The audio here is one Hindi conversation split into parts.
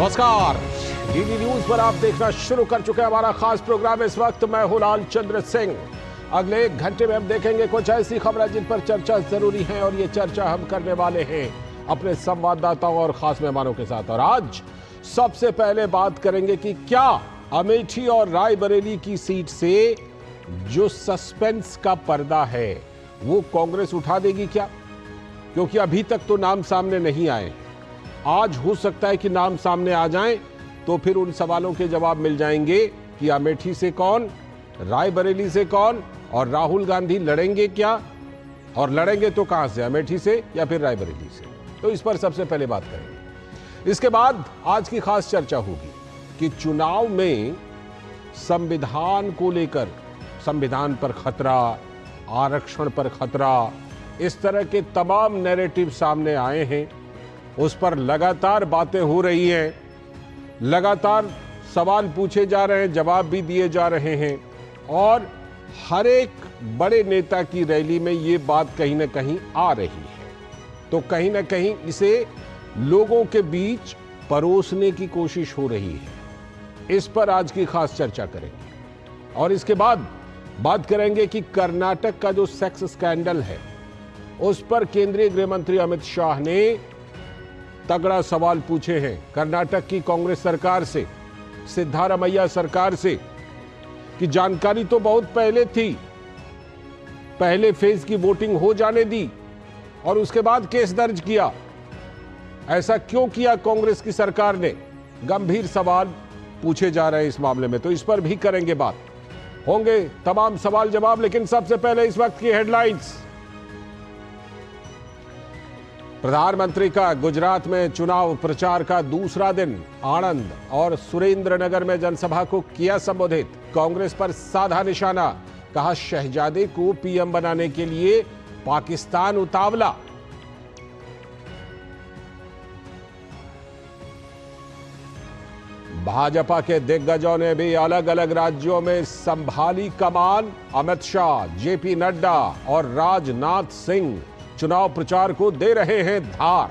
नमस्कार, डीडी न्यूज पर आप देखना शुरू कर चुके हैं हमारा खास प्रोग्राम। इस वक्त मैं हूं लाल चंद्र सिंह। अगले एक घंटे में हम देखेंगे कुछ ऐसी खबरें जिन पर चर्चा जरूरी है, और ये चर्चा हम करने वाले हैं अपने संवाददाताओं और खास मेहमानों के साथ। और आज सबसे पहले बात करेंगे कि क्या अमेठी और रायबरेली की सीट से जो सस्पेंस का पर्दा है वो कांग्रेस उठा देगी क्या? क्योंकि अभी तक तो नाम सामने नहीं आए। आज हो सकता है कि नाम सामने आ जाएं, तो फिर उन सवालों के जवाब मिल जाएंगे कि अमेठी से कौन, रायबरेली से कौन, और राहुल गांधी लड़ेंगे क्या, और लड़ेंगे तो कहां से, अमेठी से या फिर रायबरेली से। तो इस पर सबसे पहले बात करेंगे। इसके बाद आज की खास चर्चा होगी कि चुनाव में संविधान को लेकर, संविधान पर खतरा, आरक्षण पर खतरा, इस तरह के तमाम नैरेटिव सामने आए हैं। उस पर लगातार बातें हो रही हैं, लगातार सवाल पूछे जा रहे हैं, जवाब भी दिए जा रहे हैं, और हर एक बड़े नेता की रैली में ये बात कहीं ना कहीं आ रही है। तो कहीं ना कहीं इसे लोगों के बीच परोसने की कोशिश हो रही है। इस पर आज की खास चर्चा करेंगे। और इसके बाद बात करेंगे कि कर्नाटक का जो सेक्स स्कैंडल है उस पर केंद्रीय गृह मंत्री अमित शाह ने तगड़ा सवाल पूछे हैं कर्नाटक की कांग्रेस सरकार से, सिद्धारमैया सरकार से, कि जानकारी तो बहुत पहले थी, पहले फेज की वोटिंग हो जाने दी और उसके बाद केस दर्ज किया, ऐसा क्यों किया कांग्रेस की सरकार ने? गंभीर सवाल पूछे जा रहे हैं इस मामले में। तो इस पर भी करेंगे बात, होंगे तमाम सवाल जवाब। लेकिन सबसे पहले इस वक्त की हेडलाइंस। प्रधानमंत्री का गुजरात में चुनाव प्रचार का दूसरा दिन। आणंद और सुरेंद्रनगर में जनसभा को किया संबोधित। कांग्रेस पर साधा निशाना, कहा शहजादे को पीएम बनाने के लिए पाकिस्तान उतावला। भाजपा के दिग्गजों ने भी अलग अलग राज्यों में संभाली कमान। अमित शाह, जेपी नड्डा और राजनाथ सिंह चुनाव प्रचार को दे रहे हैं धार।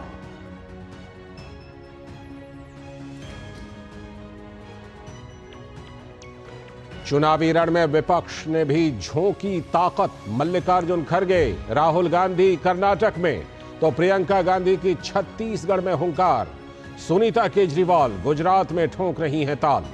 चुनावी रण में विपक्ष ने भी झोंकी ताकत। मल्लिकार्जुन खड़गे, राहुल गांधी कर्नाटक में, तो प्रियंका गांधी की छत्तीसगढ़ में हुंकार। सुनीता केजरीवाल गुजरात में ठोंक रही हैं ताल।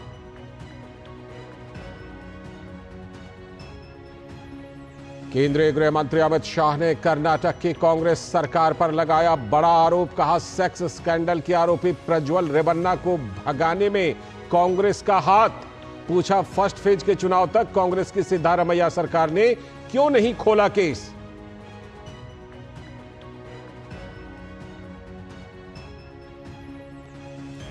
केंद्रीय गृह मंत्री अमित शाह ने कर्नाटक की कांग्रेस सरकार पर लगाया बड़ा आरोप। कहा सेक्स स्कैंडल के आरोपी प्रज्वल रेवन्ना को भगाने में कांग्रेस का हाथ। पूछा फर्स्ट फेज के चुनाव तक कांग्रेस की सिद्धारमैया सरकार ने क्यों नहीं खोला केस।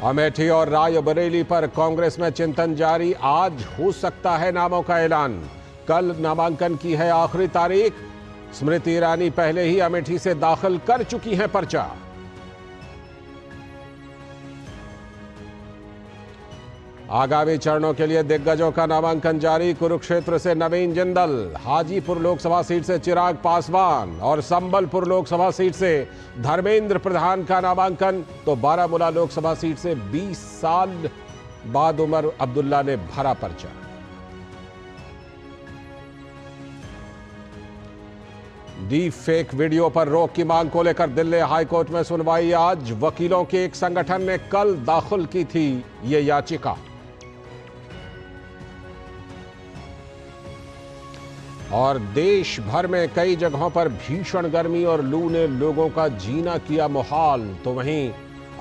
अमेठी और रायबरेली पर कांग्रेस में चिंतन जारी। आज हो सकता है नामों का ऐलान। कल नामांकन की है आखिरी तारीख। स्मृति ईरानी पहले ही अमेठी से दाखिल कर चुकी हैं पर्चा। आगामी चरणों के लिए दिग्गजों का नामांकन जारी। कुरुक्षेत्र से नवीन जिंदल, हाजीपुर लोकसभा सीट से चिराग पासवान और संबलपुर लोकसभा सीट से धर्मेंद्र प्रधान का नामांकन। तो बारामूला लोकसभा सीट से 20 साल बाद उमर अब्दुल्ला ने भरा पर्चा। डीप फेक वीडियो पर रोक की मांग को लेकर दिल्ली हाईकोर्ट में सुनवाई आज। वकीलों के एक संगठन ने कल दाखिल की थी ये याचिका। और देश भर में कई जगहों पर भीषण गर्मी और लू ने लोगों का जीना किया मुहाल। तो वहीं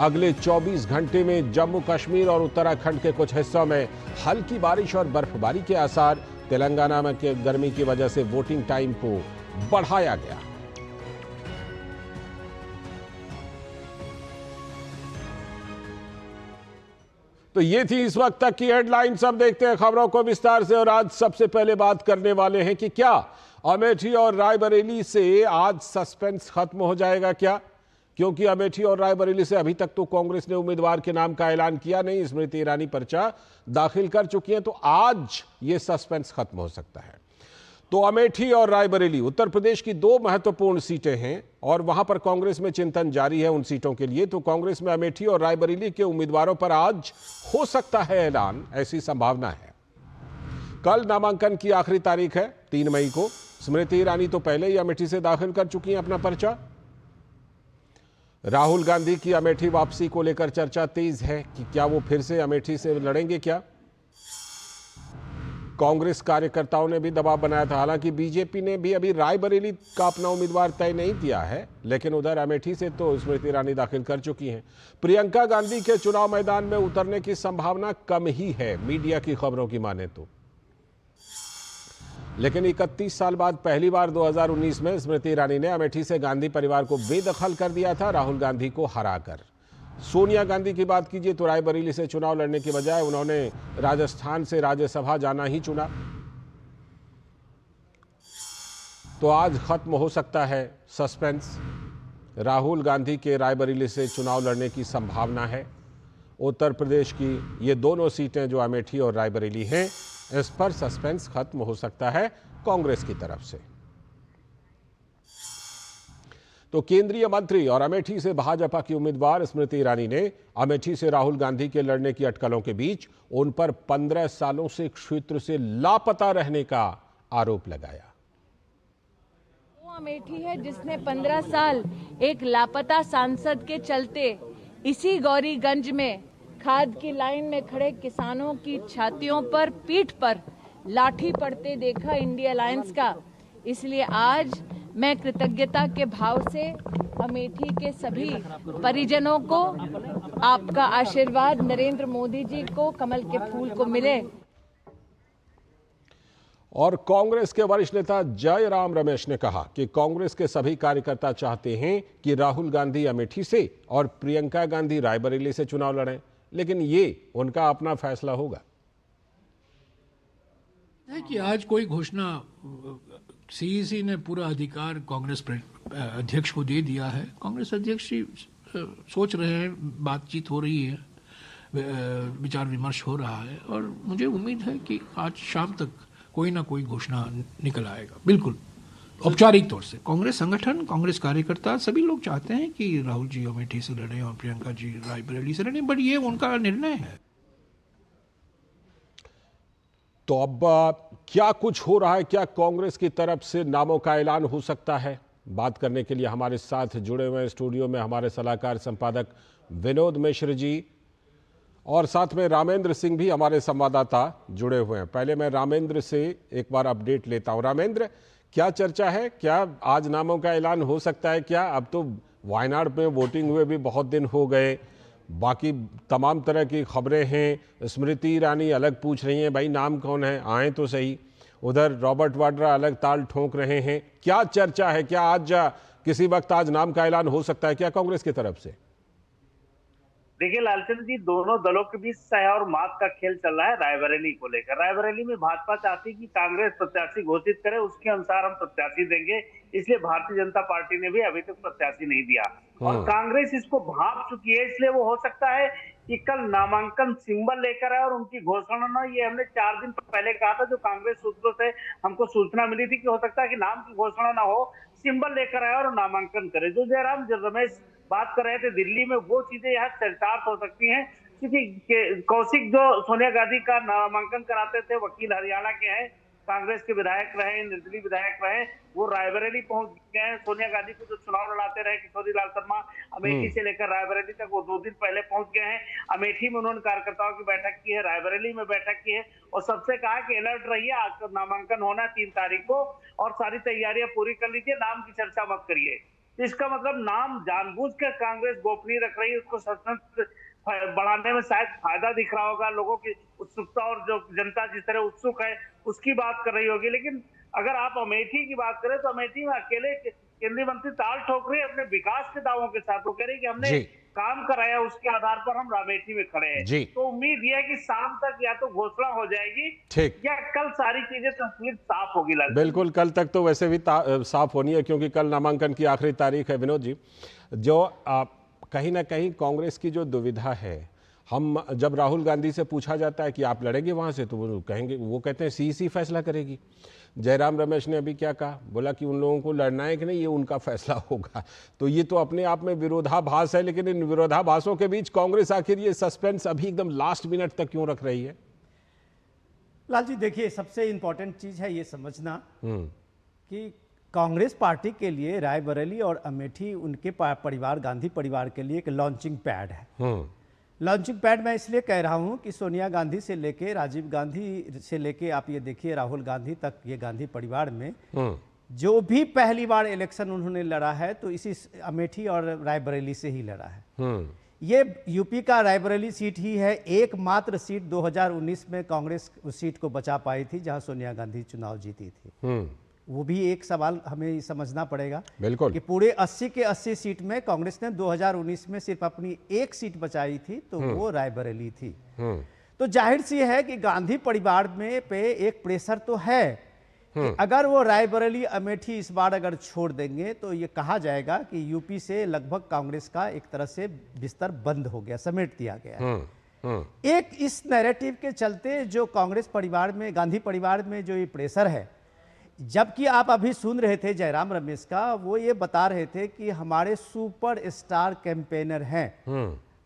अगले 24 घंटे में जम्मू कश्मीर और उत्तराखंड के कुछ हिस्सों में हल्की बारिश और बर्फबारी के आसार। तेलंगाना में गर्मी की वजह से वोटिंग टाइम को बढ़ाया गया। तो ये थी इस वक्त तक की हेडलाइंस। अब देखते हैं खबरों को विस्तार से। और आज सबसे पहले बात करने वाले हैं कि क्या अमेठी और रायबरेली से आज सस्पेंस खत्म हो जाएगा क्या? क्योंकि अमेठी और रायबरेली से अभी तक तो कांग्रेस ने उम्मीदवार के नाम का ऐलान किया नहीं। स्मृति ईरानी पर्चा दाखिल कर चुकी हैं, तो आज ये सस्पेंस खत्म हो सकता है। तो अमेठी और रायबरेली उत्तर प्रदेश की दो महत्वपूर्ण सीटें हैं और वहां पर कांग्रेस में चिंतन जारी है उन सीटों के लिए। तो कांग्रेस में अमेठी और रायबरेली के उम्मीदवारों पर आज हो सकता है ऐलान, ऐसी संभावना है। कल नामांकन की आखिरी तारीख है 3 मई को। स्मृति ईरानी तो पहले ही अमेठी से दाखिल कर चुकी हैं अपना पर्चा। राहुल गांधी की अमेठी वापसी को लेकर चर्चा तेज है कि क्या वो फिर से अमेठी से लड़ेंगे क्या। कांग्रेस कार्यकर्ताओं ने भी दबाव बनाया था। हालांकि बीजेपी ने भी अभी रायबरेली का अपना उम्मीदवार तय नहीं किया है, लेकिन उधर अमेठी से तो स्मृति ईरानी दाखिल कर चुकी हैं। प्रियंका गांधी के चुनाव मैदान में उतरने की संभावना कम ही है, मीडिया की खबरों की माने तो। लेकिन 31 साल बाद पहली बार 2019 में स्मृति ईरानी ने अमेठी से गांधी परिवार को बेदखल कर दिया था, राहुल गांधी को हराकर। सोनिया गांधी की बात कीजिए तो रायबरेली से चुनाव लड़ने की बजाय उन्होंने राजस्थान से राज्यसभा जाना ही चुना। तो आज खत्म हो सकता है सस्पेंस। राहुल गांधी के रायबरेली से चुनाव लड़ने की संभावना है। उत्तर प्रदेश की ये दोनों सीटें जो अमेठी और रायबरेली हैं, इस पर सस्पेंस खत्म हो सकता है कांग्रेस की तरफ से। तो केंद्रीय मंत्री और अमेठी से भाजपा की उम्मीदवार स्मृति ईरानी ने अमेठी से राहुल गांधी के लड़ने की अटकलों के बीच उन पर 15 सालों से क्षेत्र से लापता रहने का आरोप लगाया। वो अमेठी है जिसने 15 साल एक लापता सांसद के चलते इसी गौरीगंज में खाद की लाइन में खड़े किसानों की छातियों पर, पीठ पर लाठी पड़ते देखा इंडिया अलायंस का। इसलिए आज मैं कृतज्ञता के भाव से अमेठी के सभी परिजनों को, आपका आशीर्वाद नरेंद्र मोदी जी को, कमल के फूल को मिले। और कांग्रेस के वरिष्ठ नेता जयराम रमेश ने कहा कि कांग्रेस के सभी कार्यकर्ता चाहते हैं कि राहुल गांधी अमेठी से और प्रियंका गांधी रायबरेली से चुनाव लड़ें, लेकिन ये उनका अपना फैसला होगा। है कि आज कोई घोषणा, सीईसी ने पूरा अधिकार कांग्रेस अध्यक्ष को दे दिया है। कांग्रेस अध्यक्ष सोच रहे हैं, बातचीत हो रही है, विचार विमर्श हो रहा है और मुझे उम्मीद है कि आज शाम तक कोई ना कोई घोषणा निकल आएगा। बिल्कुल औपचारिक तौर से कांग्रेस संगठन, कांग्रेस कार्यकर्ता सभी लोग चाहते हैं कि राहुल जी अमेठी से लड़ें और प्रियंका जी रायबरेली से लड़ें, बट ये उनका निर्णय है। तो अब क्या कुछ हो रहा है, क्या कांग्रेस की तरफ से नामों का ऐलान हो सकता है? बात करने के लिए हमारे साथ जुड़े हुए हैं स्टूडियो में हमारे सलाहकार संपादक विनोद मिश्र जी और साथ में रामेंद्र सिंह भी हमारे संवाददाता जुड़े हुए हैं। पहले मैं रामेंद्र से एक बार अपडेट लेता हूं। रामेंद्र, क्या चर्चा है? क्या आज नामों का ऐलान हो सकता है क्या? अब तो वायनाड में वोटिंग हुए भी बहुत दिन हो गए, बाकी तमाम तरह की खबरें हैं। स्मृति ईरानी अलग पूछ रही हैं, भाई नाम कौन है, आए तो सही। उधर रॉबर्ट वाड्रा अलग ताल ठोंक रहे हैं। क्या चर्चा है? क्या आज किसी वक्त आज नाम का ऐलान हो सकता है क्या कांग्रेस की तरफ से? देखिए लालचंद जी, दोनों दलों के बीच सह और मात का खेल चल रहा है रायबरेली को लेकर। रायबरेली में भाजपा चाहती कि कांग्रेस प्रत्याशी घोषित करे, उसके अनुसार हम प्रत्याशी देंगे, इसलिए भारतीय जनता पार्टी ने भी अभी तक प्रत्याशी नहीं दिया और कांग्रेस इसको भांप चुकी है। इसलिए वो हो सकता है कि कल नामांकन सिंबल लेकर आए और उनकी घोषणा न, ये हमने 4 दिन पहले कहा था, जो कांग्रेस सूत्रों से हमको सूचना मिली थी कि हो सकता है कि नाम की घोषणा ना हो, सिंबल लेकर आए और नामांकन करे। जो जयराम रमेश बात कर रहे थे दिल्ली में, वो चीजें यहाँ चरितार्थ हो सकती हैं, क्योंकि कौशिक जो सोनिया गांधी का नामांकन कराते थे, वकील हरियाणा के हैं, कांग्रेस के विधायक रहे, निर्दलीय विधायक रहे, वो रायबरेली पहुंच गए हैं। सोनिया गांधी को जो चुनाव लड़ाते रहे किशोरी लाल शर्मा, अमेठी से लेकर रायबरेली तक वो 2 दिन पहले पहुंच गए हैं। अमेठी में उन्होंने कार्यकर्ताओं की बैठक की है, रायबरेली में बैठक की है और सबसे कहा कि अलर्ट रहिए, आज नामांकन होना है 3 तारीख को और सारी तैयारियां पूरी कर लीजिए, नाम की चर्चा मत करिए। इसका मतलब नाम जानबूझ कर कांग्रेस गोपनीय रख रही है, उसको सस्पेंस बढ़ाने में शायद फायदा दिख रहा होगा। लोगों की उत्सुकता और जो जनता जिस तरह उत्सुक है उसकी बात कर रही होगी। लेकिन अगर आप अमेठी की बात करें तो अमेठी में अकेले केंद्रीय मंत्री ताल ठोक रहे हैं अपने विकास के दावों के साथ। वो कह रहे हैं कि हमने काम कराया, उसके आधार पर हम अमेठी में खड़े हैं। तो उम्मीद यह है कि शाम तक या तो घोषणा हो जाएगी या कल सारी चीजें तस्वीर साफ होगी। बिल्कुल, कल तक तो वैसे भी साफ होनी है क्योंकि कल नामांकन की आखिरी तारीख है। विनोद जी, जो कहीं ना कहीं कांग्रेस की जो दुविधा है, हम जब राहुल गांधी से पूछा जाता है कि आप लड़ेंगे वहां से, तो वो कहेंगे, वो कहते हैं सीईसी फैसला करेगी। जयराम रमेश ने अभी क्या कहा, बोला कि उन लोगों को लड़ना है कि नहीं, ये उनका फैसला होगा। तो ये तो अपने आप में विरोधाभास है, लेकिन इन विरोधाभासों के बीच कांग्रेस आखिर ये सस्पेंस अभी एकदम लास्ट मिनट तक क्यों रख रही है? लाल जी देखिए, सबसे इंपॉर्टेंट चीज है ये समझना कि कांग्रेस पार्टी के लिए रायबरेली और अमेठी उनके परिवार, गांधी परिवार के लिए एक लॉन्चिंग पैड है। लॉन्चिंग पैड मैं इसलिए कह रहा हूं कि सोनिया गांधी से लेके राजीव गांधी से लेके आप ये देखिए राहुल गांधी तक, ये गांधी परिवार में जो भी पहली बार इलेक्शन उन्होंने लड़ा है तो इसी अमेठी और रायबरेली से ही लड़ा है। ये यूपी का रायबरेली सीट ही है एकमात्र सीट 2019 में कांग्रेस उस सीट को बचा पाई थी जहां सोनिया गांधी चुनाव जीती थी। वो भी एक सवाल हमें समझना पड़ेगा बिल्कुल कि पूरे 80 के 80 सीट में कांग्रेस ने 2019 में सिर्फ अपनी एक सीट बचाई थी, तो वो रायबरेली थी। तो जाहिर सी है कि गांधी परिवार में पे एक प्रेशर तो है कि अगर वो रायबरेली अमेठी इस बार अगर छोड़ देंगे तो ये कहा जाएगा कि यूपी से लगभग कांग्रेस का एक तरह से बिस्तर बंद हो गया, समेट दिया गया। एक इस नैरेटिव के चलते जो कांग्रेस परिवार में, गांधी परिवार में जो ये प्रेशर है, जबकि आप अभी सुन रहे थे जयराम रमेश का, वो ये बता रहे थे कि हमारे सुपर स्टार कैंपेनर हैं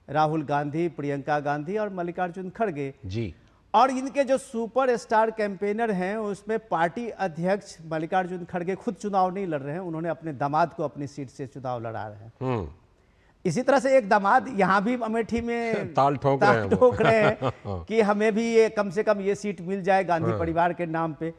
राहुल गांधी, प्रियंका गांधी और मल्लिकार्जुन खड़गे जी। और इनके जो सुपर स्टार कैंपेनर हैं उसमें पार्टी अध्यक्ष मल्लिकार्जुन खड़गे खुद चुनाव नहीं लड़ रहे हैं, उन्होंने अपने दामाद को अपनी सीट से चुनाव लड़ा रहे हैं। इसी तरह से एक दामाद यहाँ भी अमेठी में ताल ठोक रहे हैं कि हमें भी ये कम से कम ये सीट मिल जाए गांधी परिवार के नाम पे।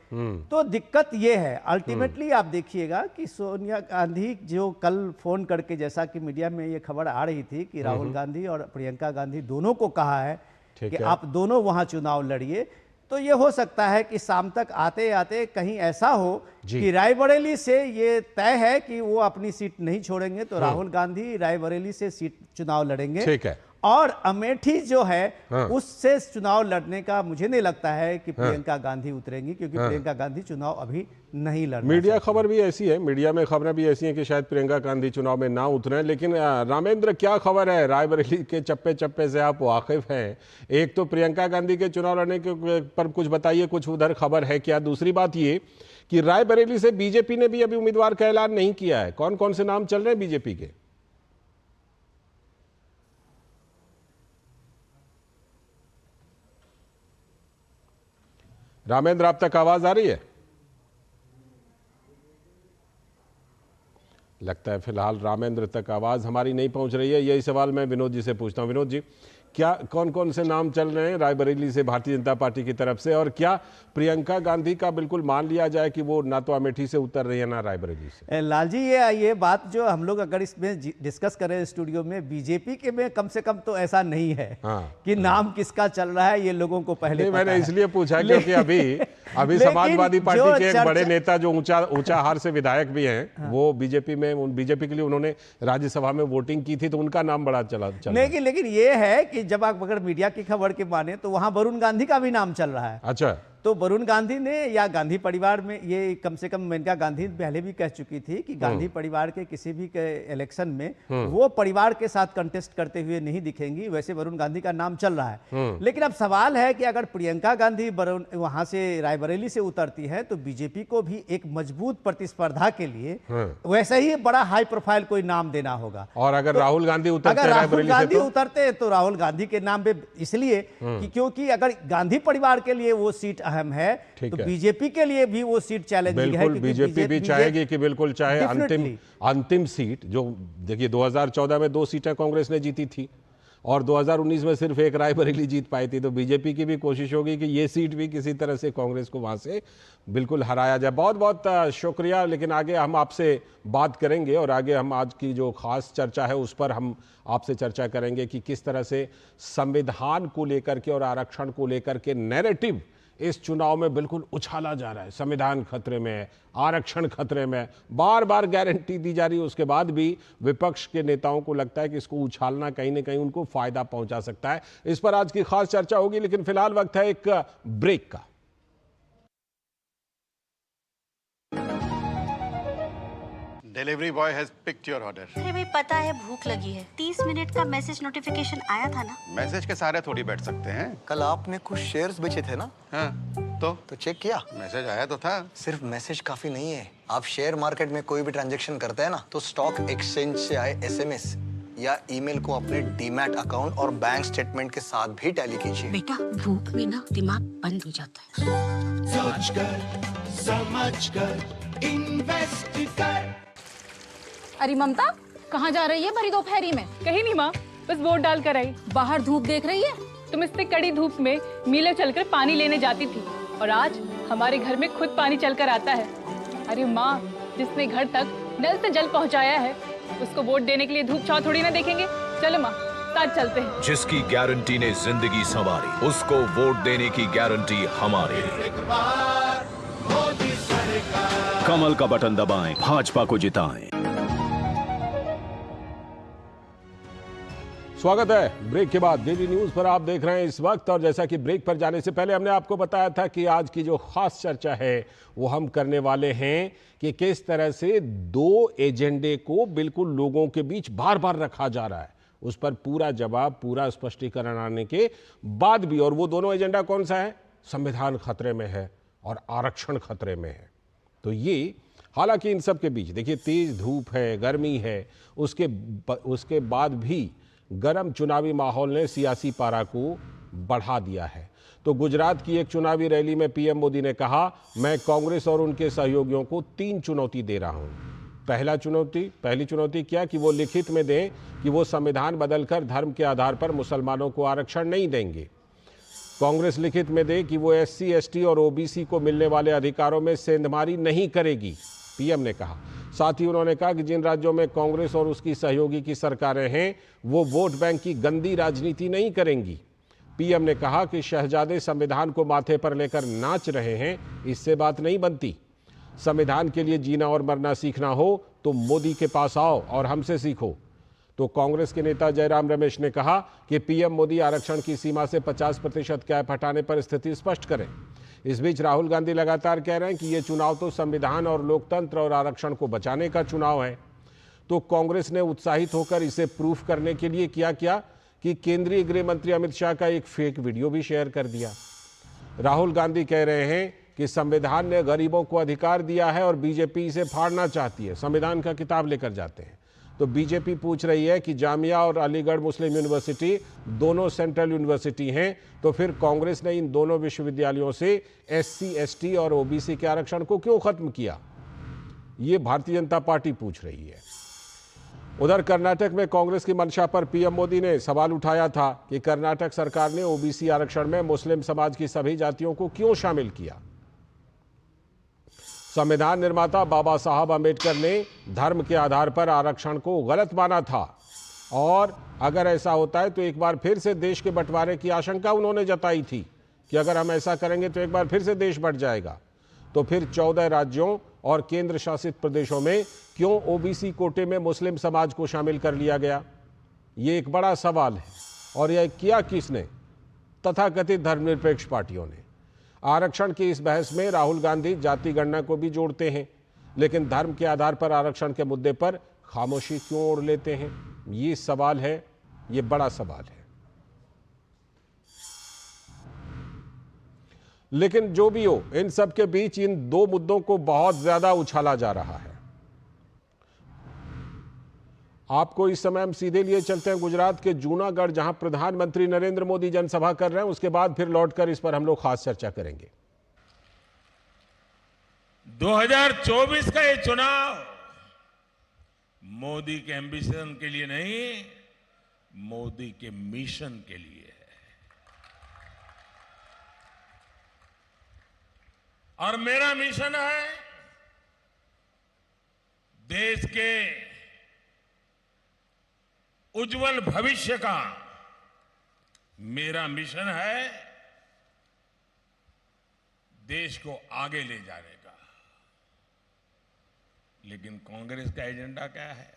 तो दिक्कत ये है अल्टीमेटली, आप देखिएगा कि सोनिया गांधी जो कल फोन करके, जैसा कि मीडिया में ये खबर आ रही थी कि राहुल गांधी और प्रियंका गांधी दोनों को कहा है कि आप दोनों वहां चुनाव लड़िए, तो ये हो सकता है कि शाम तक आते आते कहीं ऐसा हो कि रायबरेली से ये तय है कि वो अपनी सीट नहीं छोड़ेंगे, तो राहुल गांधी रायबरेली से सीट चुनाव लड़ेंगे। ठीक है। और अमेठी जो है उससे चुनाव लड़ने का मुझे नहीं लगता है कि प्रियंका गांधी उतरेंगी, क्योंकि प्रियंका गांधी चुनाव अभी नहीं लड़। मीडिया खबर भी ऐसी है, मीडिया में खबरें भी ऐसी हैं कि शायद प्रियंका गांधी चुनाव में ना उतरे। लेकिन रामेंद्र, क्या खबर है? रायबरेली के चप्पे चप्पे से आप वाकिफ हैं। एक तो प्रियंका गांधी के चुनाव लड़ने के पर कुछ बताइए, कुछ उधर खबर है क्या? दूसरी बात ये कि रायबरेली से बीजेपी ने भी अभी उम्मीदवार का ऐलान नहीं किया है। कौन कौन से नाम चल रहे हैं बीजेपी के? रामेंद्र, आप तक आवाज आ रही है? लगता है फिलहाल रामेंद्र तक आवाज हमारी नहीं पहुंच रही है। यही सवाल मैं विनोद जी से पूछता हूं। विनोद जी, क्या कौन कौन से नाम चल रहे हैं रायबरेली से भारतीय जनता पार्टी की तरफ से, और क्या प्रियंका गांधी का बिल्कुल मान लिया जाए कि वो ना तो अमेठी से उतर रही है ना रायबरेली से? लाल जी, ये बात जो हम लोग अगर इसमें डिस्कस करें स्टूडियो में, बीजेपी के में कम से कम तो ऐसा नहीं है कि नाम किसका चल रहा है, ये लोगों को पहले पता मैंने है। इसलिए पूछा क्योंकि अभी समाजवादी पार्टी के एक बड़े नेता जो ऊंचाहार से विधायक भी हैं, वो बीजेपी के लिए उन्होंने राज्यसभा में वोटिंग की थी, तो उनका नाम बड़ा चला। लेकिन ये है कि जब आप अगर मीडिया की खबर के माने तो वहां वरुण गांधी का भी नाम चल रहा है। अच्छा। तो वरुण गांधी ने, या गांधी परिवार में, ये कम से कम मेनका गांधी पहले भी कह चुकी थी कि गांधी परिवार के किसी भी इलेक्शन में वो परिवार के साथ कंटेस्ट करते हुए नहीं दिखेंगी। वैसे वरुण गांधी का नाम चल रहा है, लेकिन अब सवाल है कि अगर प्रियंका गांधी वहां से रायबरेली से उतरती है तो बीजेपी को भी एक मजबूत प्रतिस्पर्धा के लिए वैसे ही बड़ा हाई प्रोफाइल कोई नाम देना होगा। और अगर राहुल गांधी उतरते तो राहुल गांधी के नाम पे, इसलिए क्योंकि अगर गांधी परिवार के लिए वो सीट अहम है तो बीजेपी के लिए भी वो सीट चैलेंजिंग है। बीजेपी भी चाहेगी कि बिल्कुल चाहे अंतिम सीट, जो देखिए 2014 में 2 सीटें कांग्रेस ने जीती थी और 2019 में सिर्फ एक रायबरेली जीत पाई थी, तो बीजेपी की भी कोशिश होगी कि ये सीट भी किसी तरह से कांग्रेस को वहां से बिल्कुल हराया जाए। बहुत बहुत शुक्रिया। लेकिन आगे हम आपसे बात करेंगे और आगे हम आज की जो खास चर्चा है उस पर हम आपसे चर्चा करेंगे कि किस तरह से संविधान को लेकर के और आरक्षण को लेकर के नैरेटिव इस चुनाव में बिल्कुल उछाला जा रहा है। संविधान खतरे में है, आरक्षण खतरे में, बार बार गारंटी दी जा रही है, उसके बाद भी विपक्ष के नेताओं को लगता है कि इसको उछालना कहीं ना कहीं उनको फायदा पहुंचा सकता है। इस पर आज की खास चर्चा होगी, लेकिन फिलहाल वक्त है एक ब्रेक का। Delivery boy has picked your order. अरे भाई पता है भूख लगी है। 30 मिनट का मैसेज नोटिफिकेशन आया था ना। मैसेज के सारे थोड़ी बैठ सकते हैं। कल आपने कुछ शेयर्स बेचे थे ना? हाँ, तो चेक किया? मैसेज आया तो था। सिर्फ मैसेज काफी नहीं है। आप शेयर मार्केट में कोई भी ट्रांजैक्शन करते हैं ना, तो स्टॉक एक्सचेंज से आए एसएमएस या ईमेल को अपने डीमैट अकाउंट और बैंक स्टेटमेंट के साथ भी टैली कीजिए। बेटा भूख में ना दिमाग बंद हो जाता है। समझ कर इन्वेस्ट कर। अरे ममता, कहाँ जा रही है भरी दोपहरी में? कहीं नहीं माँ, बस वोट डाल कर आई। बाहर धूप देख रही है? तुम इतनी कड़ी धूप में मीलों चलकर पानी लेने जाती थी और आज हमारे घर में खुद पानी चलकर आता है। अरे माँ, जिसने घर तक नल से जल पहुँचाया है उसको वोट देने के लिए धूप छाव थोड़ी ना देखेंगे। चलो माँ, साथ चलते हैं। जिसकी गारंटी ने जिंदगी संवारी, उसको वोट देने की गारंटी हमारी। कमल का बटन दबाएं, भाजपा को जिताएं। स्वागत है। ब्रेक के बाद डेली न्यूज पर आप देख रहे हैं इस वक्त, और जैसा कि ब्रेक पर जाने से पहले हमने आपको बताया था कि आज की जो खास चर्चा है वो हम करने वाले हैं कि किस तरह से दो एजेंडे को बिल्कुल लोगों के बीच बार बार रखा जा रहा है, उस पर पूरा जवाब, पूरा स्पष्टीकरण आने के बाद भी। और वो दोनों एजेंडा कौन सा है? संविधान खतरे में है और आरक्षण खतरे में है। तो ये, हालांकि इन सब के बीच देखिए तेज धूप है, गर्मी है, उसके बाद भी गर्म चुनावी माहौल ने सियासी पारा को बढ़ा दिया है। तो गुजरात की एक चुनावी रैली में पीएम मोदी ने कहा, मैं कांग्रेस और उनके सहयोगियों को 3 चुनौती दे रहा हूं। पहली चुनौती क्या कि वो लिखित में दें कि वो संविधान बदलकर धर्म के आधार पर मुसलमानों को आरक्षण नहीं देंगे। कांग्रेस लिखित में दे कि वो एससी, एसटी और ओबीसी को मिलने वाले अधिकारों में सेंधमारी नहीं करेगी, पीएम ने कहा। साथ ही उन्होंने कहा कि जिन राज्यों में कांग्रेस और उसकी सहयोगी की सरकारें हैं वो वोट बैंक की गंदी राजनीति नहीं करेंगी। पीएम ने कहा कि शहजादे संविधान को माथे पर लेकर नाच रहे हैं, इससे बात नहीं बनती। संविधान के लिए जीना और मरना सीखना हो तो मोदी के पास आओ और हमसे सीखो। तो कांग्रेस के नेता जयराम रमेश ने कहा कि पीएम मोदी आरक्षण की सीमा से 50% कैप हटाने पर स्थिति स्पष्ट करें। इस बीच राहुल गांधी लगातार कह रहे हैं कि ये चुनाव तो संविधान और लोकतंत्र और आरक्षण को बचाने का चुनाव है। तो कांग्रेस ने उत्साहित होकर इसे प्रूफ करने के लिए क्या किया कि केंद्रीय गृह मंत्री अमित शाह का एक फेक वीडियो भी शेयर कर दिया। राहुल गांधी कह रहे हैं कि संविधान ने गरीबों को अधिकार दिया है और बीजेपी इसे फाड़ना चाहती है। संविधान का किताब लेकर जाते हैं। तो बीजेपी पूछ रही है कि जामिया और अलीगढ़ मुस्लिम यूनिवर्सिटी दोनों सेंट्रल यूनिवर्सिटी हैं, तो फिर कांग्रेस ने इन दोनों विश्वविद्यालयों से एससी, एसटी और ओबीसी के आरक्षण को क्यों खत्म किया? ये भारतीय जनता पार्टी पूछ रही है। उधर कर्नाटक में कांग्रेस की मंशा पर पीएम मोदी ने सवाल उठाया था कि कर्नाटक सरकार ने ओबीसी आरक्षण में मुस्लिम समाज की सभी जातियों को क्यों शामिल किया। संविधान निर्माता बाबा साहब अंबेडकर ने धर्म के आधार पर आरक्षण को गलत माना था और अगर ऐसा होता है तो एक बार फिर से देश के बंटवारे की आशंका उन्होंने जताई थी कि अगर हम ऐसा करेंगे तो एक बार फिर से देश बंट जाएगा। तो फिर 14 राज्यों और केंद्र शासित प्रदेशों में क्यों ओबीसी कोटे में मुस्लिम समाज को शामिल कर लिया गया? ये एक बड़ा सवाल है। और यह किया किसने? तथाकथित धर्मनिरपेक्ष पार्टियों ने। आरक्षण की इस बहस में राहुल गांधी जाति गणना को भी जोड़ते हैं, लेकिन धर्म के आधार पर आरक्षण के मुद्दे पर खामोशी क्यों ओढ़ लेते हैं? ये सवाल है, ये बड़ा सवाल है। लेकिन जो भी हो, इन सब के बीच इन दो मुद्दों को बहुत ज्यादा उछाला जा रहा है। आपको इस समय हम सीधे लिए चलते हैं गुजरात के जूनागढ़, जहां प्रधानमंत्री नरेंद्र मोदी जनसभा कर रहे हैं। उसके बाद फिर लौटकर इस पर हम लोग खास चर्चा करेंगे। 2024 का ये चुनाव मोदी के एम्बिशन के लिए नहीं, मोदी के मिशन के लिए है। और मेरा मिशन है देश के उज्जवल भविष्य का। मेरा मिशन है देश को आगे ले जाने का। लेकिन कांग्रेस का एजेंडा क्या है?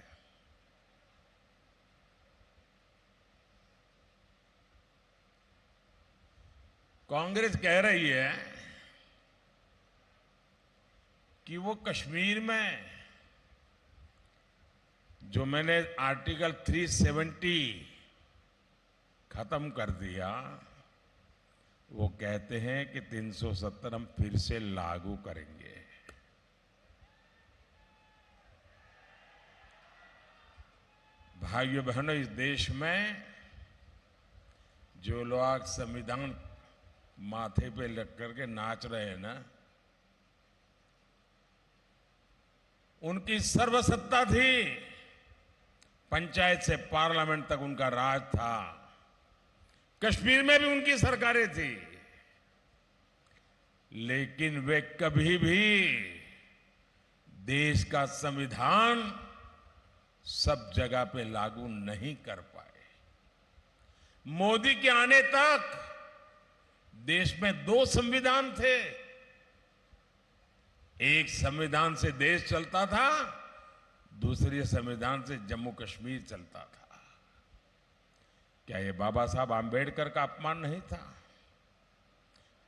कांग्रेस कह रही है कि वो कश्मीर में जो मैंने आर्टिकल 370 खत्म कर दिया, वो कहते हैं कि 370 हम फिर से लागू करेंगे। भाइयों बहनों, इस देश में जो लोग संविधान माथे पे लग करके नाच रहे हैं ना, उनकी सर्वसत्ता थी, पंचायत से पार्लियामेंट तक उनका राज था, कश्मीर में भी उनकी सरकारें थी, लेकिन वे कभी भी देश का संविधान सब जगह पे लागू नहीं कर पाए। मोदी के आने तक देश में 2 संविधान थे। एक संविधान से देश चलता था, दूसरे संविधान से जम्मू कश्मीर चलता था। क्या ये बाबा साहब आंबेडकर का अपमान नहीं था?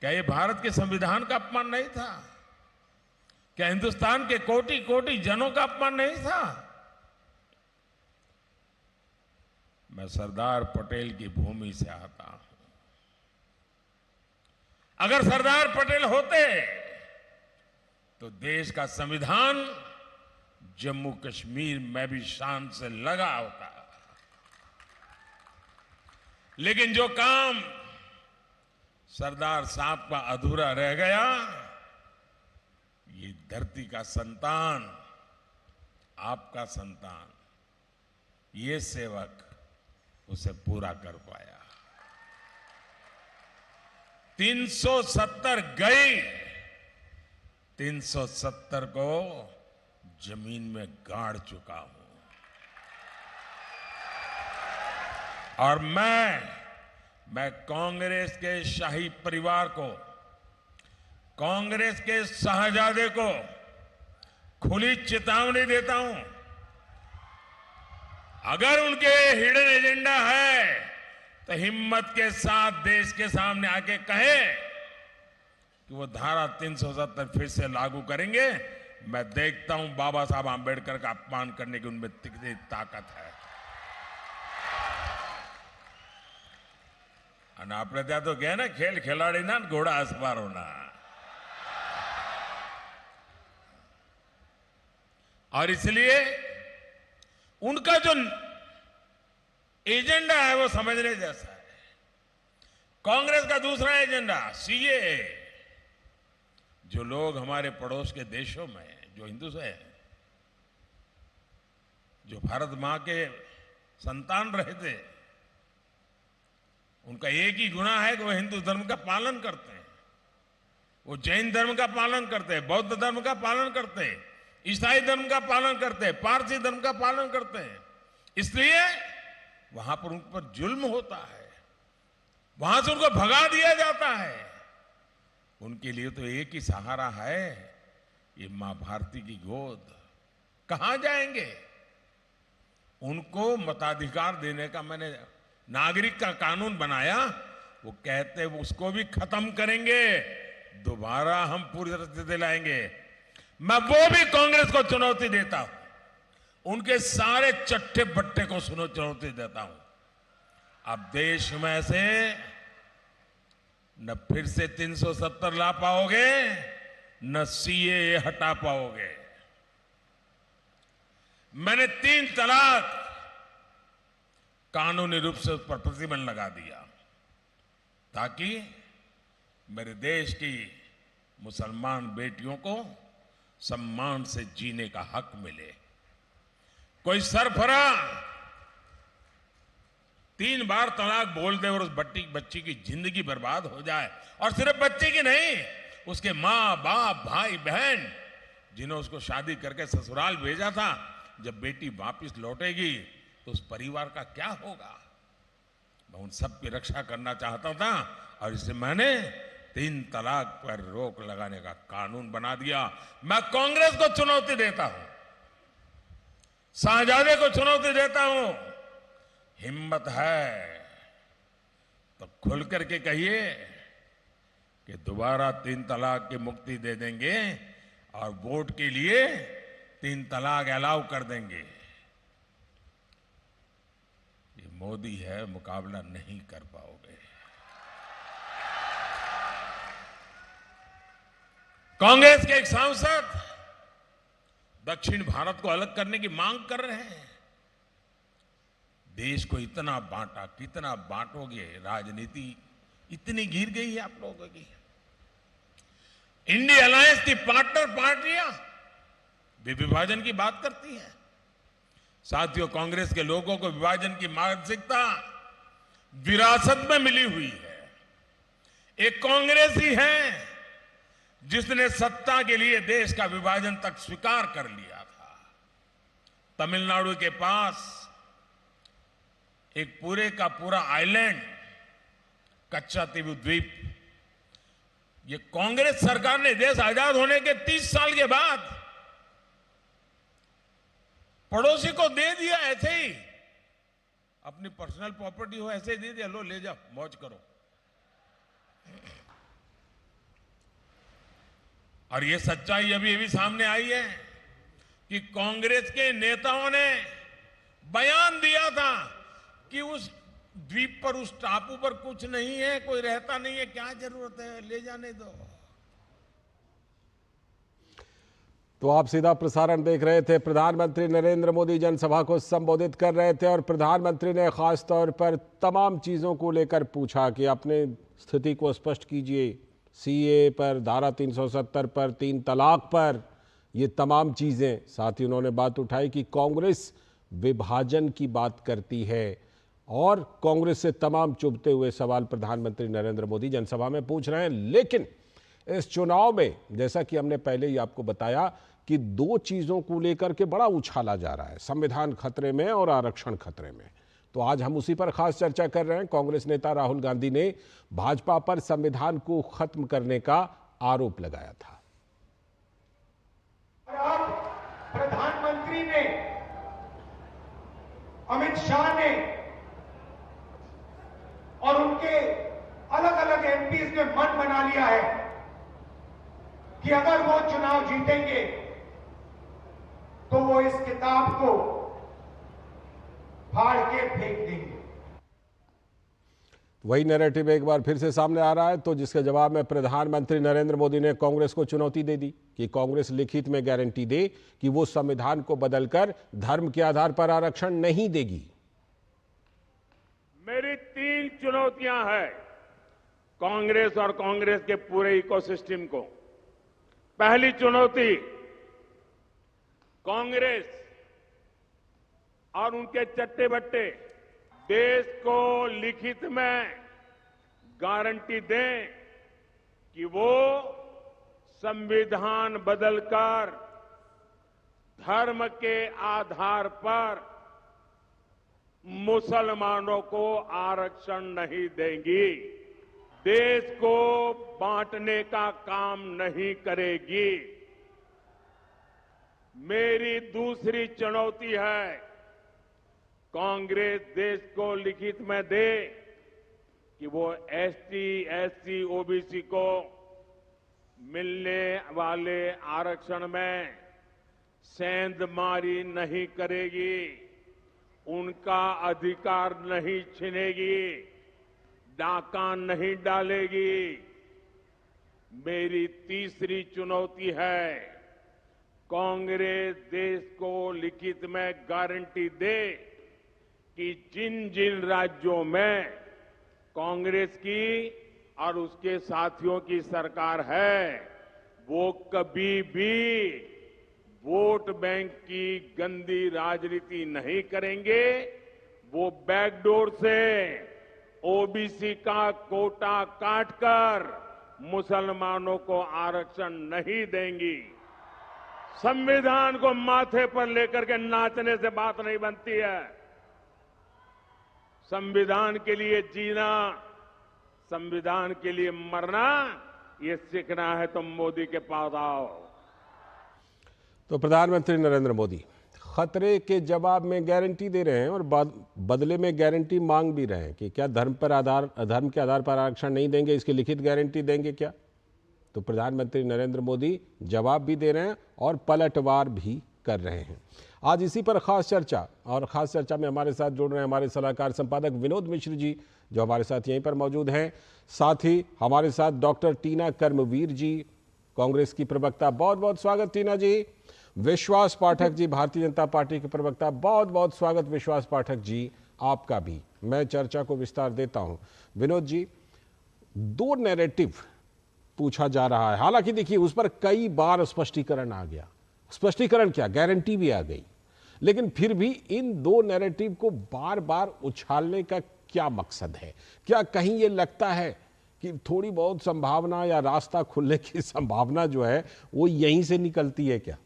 क्या ये भारत के संविधान का अपमान नहीं था? क्या हिंदुस्तान के कोटि कोटि जनों का अपमान नहीं था? मैं सरदार पटेल की भूमि से आता हूं। अगर सरदार पटेल होते तो देश का संविधान जम्मू कश्मीर में भी शान से लगा होता। लेकिन जो काम सरदार साहब का अधूरा रह गया, ये धरती का संतान, आपका संतान, ये सेवक उसे पूरा कर पाया। 370 गई, 370 को जमीन में गाड़ चुका हूं। और मैं कांग्रेस के शाही परिवार को, कांग्रेस के शाहजादे को खुली चेतावनी देता हूं, अगर उनके हिडन एजेंडा है तो हिम्मत के साथ देश के सामने आके कहे कि वो धारा 370 फिर से लागू करेंगे। मैं देखता हूं बाबा साहब आंबेडकर का अपमान करने की उनमें कितनी ताकत है। અને આપણે ત્યાં તો કહે ને, ખેલ ખેલાડીના ઘોડા અસવારોના। और इसलिए उनका जो एजेंडा है वो समझने जैसा है। कांग्रेस का दूसरा एजेंडा सीएए, जो लोग हमारे पड़ोस के देशों में जो हिंदू हैं, जो भारत मां के संतान रहे थे, उनका एक ही गुना है कि वो हिंदू धर्म का पालन करते हैं, वो जैन धर्म का पालन करते हैं, बौद्ध धर्म का पालन करते हैं, ईसाई धर्म का पालन करते हैं, पारसी धर्म का पालन करते हैं। इसलिए वहां पर उन पर जुल्म होता है, वहां से उनको भगा दिया जाता है। उनके लिए तो एक ही सहारा है, ये मां भारती की गोद। कहां जाएंगे? उनको मताधिकार देने का मैंने नागरिक का कानून बनाया, वो कहते उसको भी खत्म करेंगे, दोबारा हम पूरी तरह से दिलाएंगे। मैं वो भी कांग्रेस को चुनौती देता हूं, उनके सारे चट्टे बट्टे को चुनौती देता हूं। अब देश में से न फिर से 370 ला पाओगे, न सीएए हटा पाओगे। मैंने 3 तलाक कानूनी रूप से उस पर प्रतिबंध लगा दिया, ताकि मेरे देश की मुसलमान बेटियों को सम्मान से जीने का हक मिले। कोई सरफरा 3 बार तलाक बोल दे और उस बच्ची की जिंदगी बर्बाद हो जाए, और सिर्फ बच्ची की नहीं, उसके माँ बाप भाई बहन जिन्होंने उसको शादी करके ससुराल भेजा था, जब बेटी वापस लौटेगी तो उस परिवार का क्या होगा? मैं उन सब की रक्षा करना चाहता था, और इसलिए मैंने 3 तलाक पर रोक लगाने का कानून बना दिया। मैं कांग्रेस को चुनौती देता हूं, शाहजादे को चुनौती देता हूं, हिम्मत है तो खुल करके कहिए कि दोबारा 3 तलाक की मुक्ति दे देंगे और वोट के लिए 3 तलाक अलाउ कर देंगे। ये मोदी है, मुकाबला नहीं कर पाओगे। कांग्रेस के एक सांसद दक्षिण भारत को अलग करने की मांग कर रहे हैं। देश को इतना बांटा, कितना बांटोगे? राजनीति इतनी घिर गई है आप लोगों की। इंडिया अलायंस की पार्टनर पार्टियां वे विभाजन की बात करती हैं। साथियों, कांग्रेस के लोगों को विभाजन की मानसिकता विरासत में मिली हुई है। एक कांग्रेस ही है जिसने सत्ता के लिए देश का विभाजन तक स्वीकार कर लिया था। तमिलनाडु के पास एक पूरे का पूरा आइलैंड, कच्चातीव द्वीप, ये कांग्रेस सरकार ने देश आजाद होने के 30 साल के बाद पड़ोसी को दे दिया। ऐसे ही अपनी पर्सनल प्रॉपर्टी हो ऐसे ही दे दिया, लो ले जाओ, मौज करो। और ये सच्चाई अभी अभी सामने आई है कि कांग्रेस के नेताओं ने बयान दिया था कि उस द्वीप पर, उस टापू पर कुछ नहीं है, कोई रहता नहीं है, क्या जरूरत है, ले जाने दो। तो आप सीधा प्रसारण देख रहे थे। प्रधानमंत्री नरेंद्र मोदी जनसभा को संबोधित कर रहे थे और प्रधानमंत्री ने खास तौर पर तमाम चीजों को लेकर पूछा कि अपने स्थिति को स्पष्ट कीजिए। सीए पर, धारा 370 पर, 3 तलाक पर, ये तमाम चीजें। साथ ही उन्होंने बात उठाई कि कांग्रेस विभाजन की बात करती है और कांग्रेस से तमाम चुभते हुए सवाल प्रधानमंत्री नरेंद्र मोदी जनसभा में पूछ रहे हैं। लेकिन इस चुनाव में, जैसा कि हमने पहले ही आपको बताया, कि 2 चीजों को लेकर के बड़ा उछाला जा रहा है, संविधान खतरे में और आरक्षण खतरे में। तो आज हम उसी पर खास चर्चा कर रहे हैं। कांग्रेस नेता राहुल गांधी ने भाजपा पर संविधान को खत्म करने का आरोप लगाया था। प्रधानमंत्री ने, अमित शाह ने और उनके अलग अलग एमपीज ने मन बना लिया है कि अगर वो चुनाव जीतेंगे तो वो इस किताब को फाड़ के फेंक देंगे। वही नैरेटिव एक बार फिर से सामने आ रहा है, तो जिसके जवाब में प्रधानमंत्री नरेंद्र मोदी ने कांग्रेस को चुनौती दे दी कि कांग्रेस लिखित में गारंटी दे कि वो संविधान को बदलकर धर्म के आधार पर आरक्षण नहीं देगी। मेरी 3 चुनौतियां हैं कांग्रेस और कांग्रेस के पूरे इकोसिस्टम को। पहली चुनौती, कांग्रेस और उनके चट्टे बट्टे देश को लिखित में गारंटी दें कि वो संविधान बदलकर धर्म के आधार पर मुसलमानों को आरक्षण नहीं देंगी, देश को बांटने का काम नहीं करेगी। मेरी दूसरी चुनौती है, कांग्रेस देश को लिखित में दे कि वो एसटी, एससी, ओबीसी को मिलने वाले आरक्षण में सेंधमारी नहीं करेगी, उनका अधिकार नहीं छीनेगी, डाका नहीं डालेगी। मेरी तीसरी चुनौती है, कांग्रेस देश को लिखित में गारंटी दे कि जिन जिन राज्यों में कांग्रेस की और उसके साथियों की सरकार है, वो कभी भी वोट बैंक की गंदी राजनीति नहीं करेंगे। वो बैकडोर से ओबीसी का कोटा काटकर मुसलमानों को आरक्षण नहीं देंगी। संविधान को माथे पर लेकर के नाचने से बात नहीं बनती है। संविधान के लिए जीना, संविधान के लिए मरना, ये सीखना है तो मोदी के पास आओ। तो प्रधानमंत्री नरेंद्र मोदी खतरे के जवाब में गारंटी दे रहे हैं और बदले में गारंटी मांग भी रहे हैं कि क्या धर्म के आधार पर आरक्षण नहीं देंगे, इसकी लिखित गारंटी देंगे क्या। तो प्रधानमंत्री नरेंद्र मोदी जवाब भी दे रहे हैं और पलटवार भी कर रहे हैं। आज इसी पर खास चर्चा, और खास चर्चा में हमारे साथ जुड़ रहे हैं हमारे सलाहकार संपादक विनोद मिश्र जी, जो हमारे साथ यहीं पर मौजूद हैं। साथ ही हमारे साथ डॉक्टर टीना कर्मवीर जी, कांग्रेस की प्रवक्ता। बहुत बहुत स्वागत टीना जी। विश्वास पाठक जी, भारतीय जनता पार्टी के प्रवक्ता। बहुत बहुत स्वागत विश्वास पाठक जी आपका भी। मैं चर्चा को विस्तार देता हूं। विनोद जी, दो नैरेटिव पूछा जा रहा है, हालांकि देखिए उस पर कई बार स्पष्टीकरण आ गया। स्पष्टीकरण क्या, गारंटी भी आ गई, लेकिन फिर भी इन दो नैरेटिव को बार बार उछालने का क्या मकसद है? क्या कहीं ये लगता है कि थोड़ी बहुत संभावना या रास्ता खुलने की संभावना जो है वो यहीं से निकलती है क्या?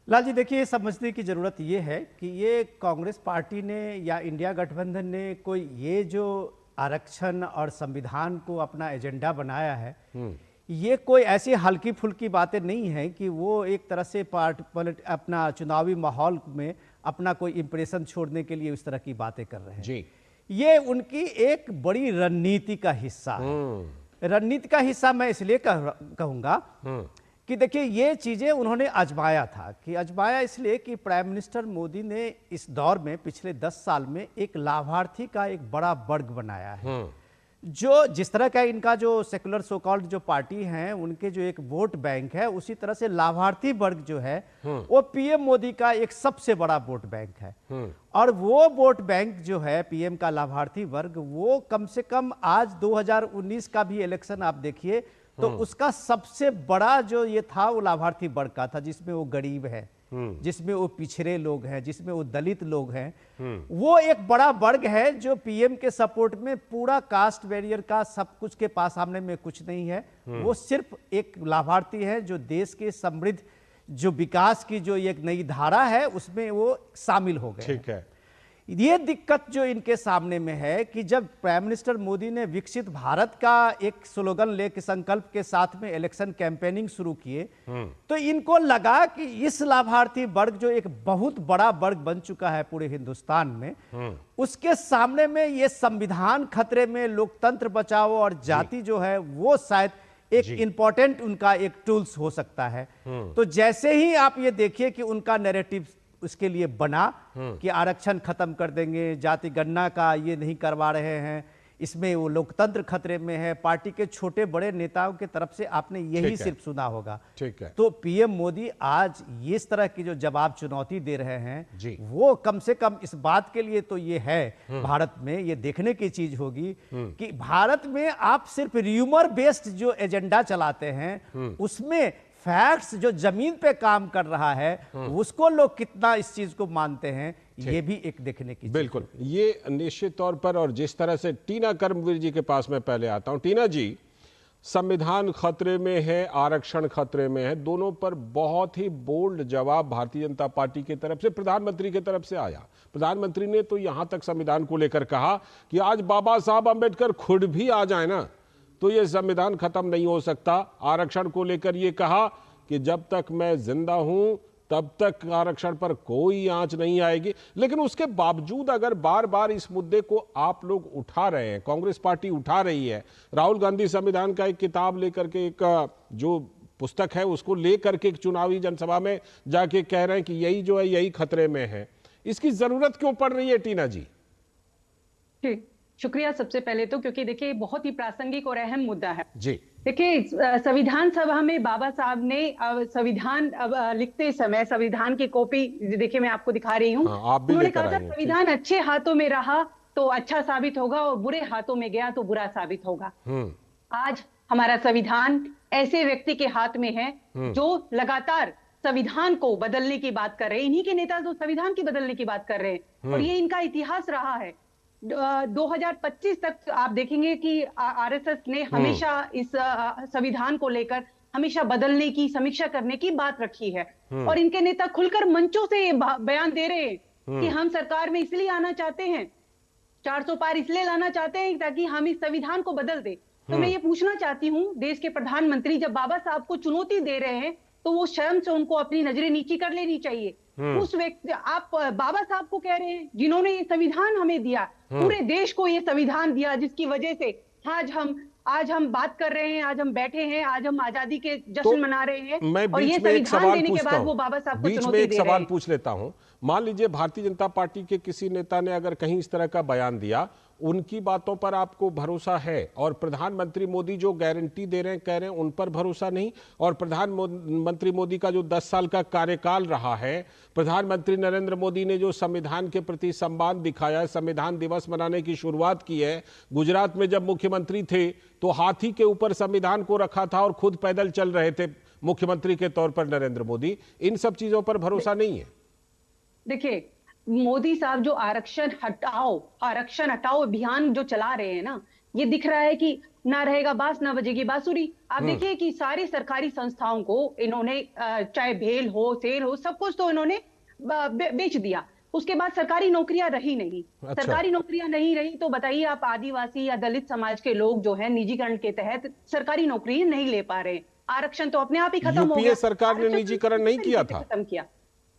लाल जी, देखिए समझने की जरूरत ये है कि ये कांग्रेस पार्टी ने या इंडिया गठबंधन ने कोई ये जो आरक्षण और संविधान को अपना एजेंडा बनाया है, ये कोई ऐसी हल्की फुल्की बातें नहीं है कि वो एक तरह से अपना चुनावी माहौल में अपना कोई इंप्रेशन छोड़ने के लिए इस तरह की बातें कर रहे हैं जी। ये उनकी एक बड़ी रणनीति का हिस्सा है। रणनीति का हिस्सा मैं इसलिए कहूंगा कि देखिए ये चीजें उन्होंने आजमाया था। कि आजमाया इसलिए कि प्राइम मिनिस्टर मोदी ने इस दौर में पिछले 10 साल में एक लाभार्थी का एक बड़ा वर्ग बनाया है, जो जिस तरह का इनका जो सेकुलर सो कॉल्ड जो पार्टी हैं उनके जो एक वोट बैंक है, उसी तरह से लाभार्थी वर्ग जो है वो पीएम मोदी का एक सबसे बड़ा वोट बैंक है। और वो वोट बैंक जो है पीएम का लाभार्थी वर्ग, वो कम से कम आज 2019 का भी इलेक्शन आप देखिए तो उसका सबसे बड़ा जो ये था वो लाभार्थी वर्ग का था, जिसमें वो गरीब है, जिसमें वो पिछड़े लोग हैं, जिसमें वो दलित लोग हैं। वो एक बड़ा वर्ग है जो पीएम के सपोर्ट में पूरा कास्ट बैरियर का सब कुछ के पास सामने में कुछ नहीं है। वो सिर्फ एक लाभार्थी है जो देश के समृद्ध जो विकास की जो एक नई धारा है उसमें वो शामिल हो गए। ठीक है। ये दिक्कत जो इनके सामने में है कि जब प्राइम मिनिस्टर मोदी ने विकसित भारत का एक स्लोगन लेके संकल्प के साथ में इलेक्शन कैंपेनिंग शुरू किए, तो इनको लगा कि इस लाभार्थी वर्ग जो एक बहुत बड़ा वर्ग बन चुका है पूरे हिंदुस्तान में, उसके सामने में ये संविधान खतरे में, लोकतंत्र बचाओ और जाति जो है वो शायद एक इंपॉर्टेंट उनका एक टूल्स हो सकता है। तो जैसे ही आप ये देखिए कि उनका नैरेटिव उसके लिए बना कि आरक्षण खत्म कर देंगे, जाति गणना का ये नहीं करवा रहे हैं, इसमें वो लोकतंत्र खतरे में है, पार्टी के छोटे बड़े नेताओं के तरफ से आपने यही सिर्फ सुना होगा। ठीक है। तो पीएम मोदी आज इस तरह की जो जवाब चुनौती दे रहे हैं वो कम से कम इस बात के लिए तो ये है भारत में ये देखने की चीज होगी कि भारत में आप सिर्फ र्यूमर बेस्ड जो एजेंडा चलाते हैं उसमें फैक्ट्स जो जमीन पे काम कर रहा है उसको लोग कितना इस चीज को मानते हैं, ये भी एक देखने की। बिल्कुल, ये निश्चित तौर पर। और जिस तरह से टीना कर्मवीर जी के पास मैं पहले आता हूं। टीना जी, संविधान खतरे में है, आरक्षण खतरे में है, दोनों पर बहुत ही बोल्ड जवाब भारतीय जनता पार्टी की तरफ से, प्रधानमंत्री की तरफ से आया। प्रधानमंत्री ने तो यहां तक संविधान को लेकर कहा कि आज बाबा साहब अंबेडकर खुद भी आ जाए ना तो ये संविधान खत्म नहीं हो सकता। आरक्षण को लेकर ये कहा कि जब तक मैं जिंदा हूं तब तक आरक्षण पर कोई आंच नहीं आएगी। लेकिन उसके बावजूद अगर बार बार इस मुद्दे को आप लोग उठा रहे हैं, कांग्रेस पार्टी उठा रही है, राहुल गांधी संविधान का एक किताब लेकर के, एक जो पुस्तक है उसको लेकर के एक चुनावी जनसभा में जाके कह रहे हैं कि यही जो है यही खतरे में है, इसकी जरूरत क्यों पड़ रही है टीना जी? शुक्रिया सबसे पहले तो, क्योंकि देखिए बहुत ही प्रासंगिक और अहम मुद्दा है जी। देखिए संविधान सभा में बाबा साहब ने संविधान लिखते समय संविधान की कॉपी देखिए मैं आपको दिखा रही हूँ। उन्होंने कहा था संविधान अच्छे हाथों में रहा तो अच्छा साबित होगा और बुरे हाथों में गया तो बुरा साबित होगा। आज हमारा संविधान ऐसे व्यक्ति के हाथ में है जो लगातार संविधान को बदलने की बात कर रहे हैं। इन्हीं के नेता जो संविधान की बदलने की बात कर रहे हैं और ये इनका इतिहास रहा है। 2025 तक आप देखेंगे कि आरएसएस ने हमेशा इस संविधान को लेकर हमेशा बदलने की, समीक्षा करने की बात रखी है और इनके नेता खुलकर मंचों से बयान दे रहे हैं कि हम सरकार में इसलिए आना चाहते हैं, 400 पार इसलिए लाना चाहते हैं ताकि हम इस संविधान को बदल दें। तो मैं ये पूछना चाहती हूँ, देश के प्रधानमंत्री जब बाबा साहब को चुनौती दे रहे हैं तो वो शर्म से उनको अपनी नजरें नीची कर लेनी चाहिए। उस व्यक्ति, आप बाबा साहब को कह रहे हैं जिन्होंने ये संविधान हमें दिया, पूरे देश को ये संविधान दिया जिसकी वजह से आज हम बात कर रहे हैं, आज हम बैठे हैं, आज हम आजादी के जश्न मना रहे हैं। मैं और ये बीच में एक संविधान सवाल देने के पूछता बाद वो हूं, बाबा साहब को बीच में चुनौती एक दे रहे सवाल हैं। पूछ लेता हूं। मान लीजिए भारतीय जनता पार्टी के किसी नेता ने अगर कहीं इस तरह का बयान दिया, उनकी बातों पर आपको भरोसा है, और प्रधानमंत्री मोदी जो गारंटी दे रहे हैं, कह रहे हैं, उन पर भरोसा नहीं, और प्रधानमंत्री मोदी का जो 10 साल का कार्यकाल रहा है, प्रधानमंत्री नरेंद्र मोदी ने जो संविधान के प्रति सम्मान दिखाया है, संविधान दिवस मनाने की शुरुआत की है, गुजरात में जब मुख्यमंत्री थे तो हाथी के ऊपर संविधान को रखा था और खुद पैदल चल रहे थे मुख्यमंत्री के तौर पर नरेंद्र मोदी, इन सब चीजों पर भरोसा नहीं है। देखिए, मोदी साहब जो आरक्षण हटाओ अभियान जो चला रहे हैं ना, ये दिख रहा है कि ना रहेगा बांस ना बजेगी बांसुरी। आप देखिए कि सारी सरकारी संस्थाओं को इन्होंने चाहे भेल हो, सेल हो, सब कुछ तो इन्होंने बेच दिया। उसके बाद सरकारी नौकरियां रही नहीं। अच्छा। सरकारी नौकरियां नहीं रही तो बताइए आप, आदिवासी या दलित समाज के लोग जो है निजीकरण के तहत सरकारी नौकरी नहीं ले पा रहे। आरक्षण तो अपने आप ही खत्म हो गया। यूपीए सरकार ने निजीकरण नहीं किया था। खत्म किया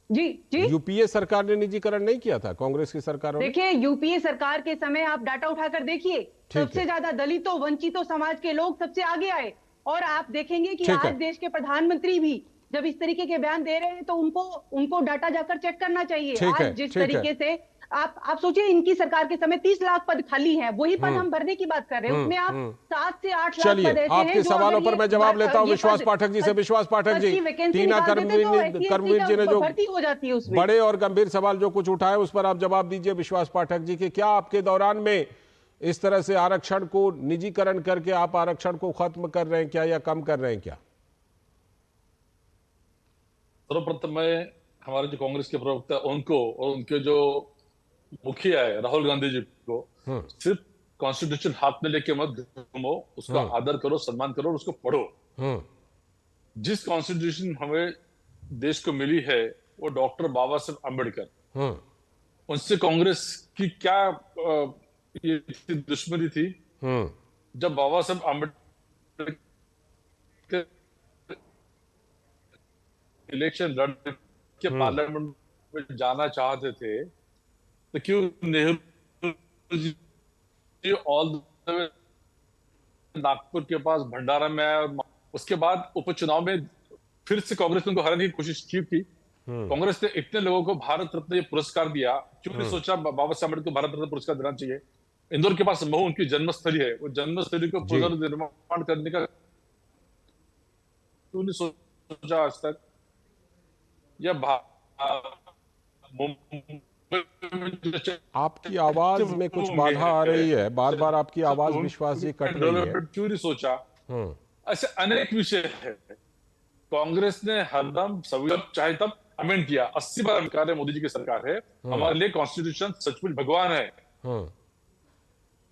जी। यूपीए सरकार ने निजीकरण नहीं किया था, कांग्रेस की सरकारों ने। देखिए, यूपीए सरकार के समय आप डाटा उठाकर देखिए, सबसे ज्यादा दलितों, वंचितों समाज के लोग सबसे आगे आए। और आप देखेंगे कि आज देश के प्रधानमंत्री भी जब इस तरीके के बयान दे रहे हैं तो उनको डाटा जाकर चेक करना चाहिए। आज जिस तरीके से आप सोचिए, इनकी सरकार के समय 30 लाख पद खाली हैं, वही पद हम भरने की बात कर रहे हैं। उसमें आप 7 से 8 लाख पद ऐसे हैं। आपके सवालों पर मैं जवाब लेता हूं विश्वास पाठक जी से। विश्वास पाठक जी, टीना कर्मवीर जी ने जो भर्ती हो जाती है उसमें बड़े और गंभीर सवाल जो कुछ उठाए, उस पर आप जवाब दीजिए। विश्वास पाठक जी कि क्या आपके दौरान में इस तरह से आरक्षण को निजीकरण करके आप आरक्षण को खत्म कर रहे हैं क्या, या कम कर रहे हैं क्या? सर्वप्रथम मैं हमारे जो कांग्रेस के प्रवक्ता उनको और उनके जो मुखिया है राहुल गांधी जी को, सिर्फ कॉन्स्टिट्यूशन हाथ में लेके मत घूमो, उसका आदर करो, सम्मान करो और उसको पढ़ो। जिस कॉन्स्टिट्यूशन हमें देश को मिली है वो डॉक्टर बाबा साहब अम्बेडकर, उनसे कांग्रेस की क्या ये दुश्मनी थी? जब बाबा साहब अम्बेडकर इलेक्शन लड़ के पार्लियामेंट में जाना चाहते थे तो क्यों Nehru ji all the way Nagpur के पास भंडारा में आया? और उसके बाद उपचुनाव में फिर से कांग्रेस ने उनको हराने की कोशिश की थी। कांग्रेस ने इतने लोगों को भारत रत्न ये पुरस्कार दिया, क्यों नहीं सोचा बाबा साहब अम्बेडकर को भारत रत्न पुरस्कार देना चाहिए? इंदौर के पास महू उनकी जन्मस्थली है, वो जन्मस्थली को पुनर्निर्माण करने का क्यों नहीं सोचा आज तक? या आपकी आवाज में कुछ बाधा आ रही है, बार बार आपकी आवाज विश्वास जी कट रही है। क्यों नहीं सोचा? ऐसे अनेक विषय है। कांग्रेस ने हरदम संविधान चाहे तब अमेंड किया। 80 बार सरकार है, मोदी जी की सरकार है। हमारे लिए कॉन्स्टिट्यूशन सचमुच भगवान है।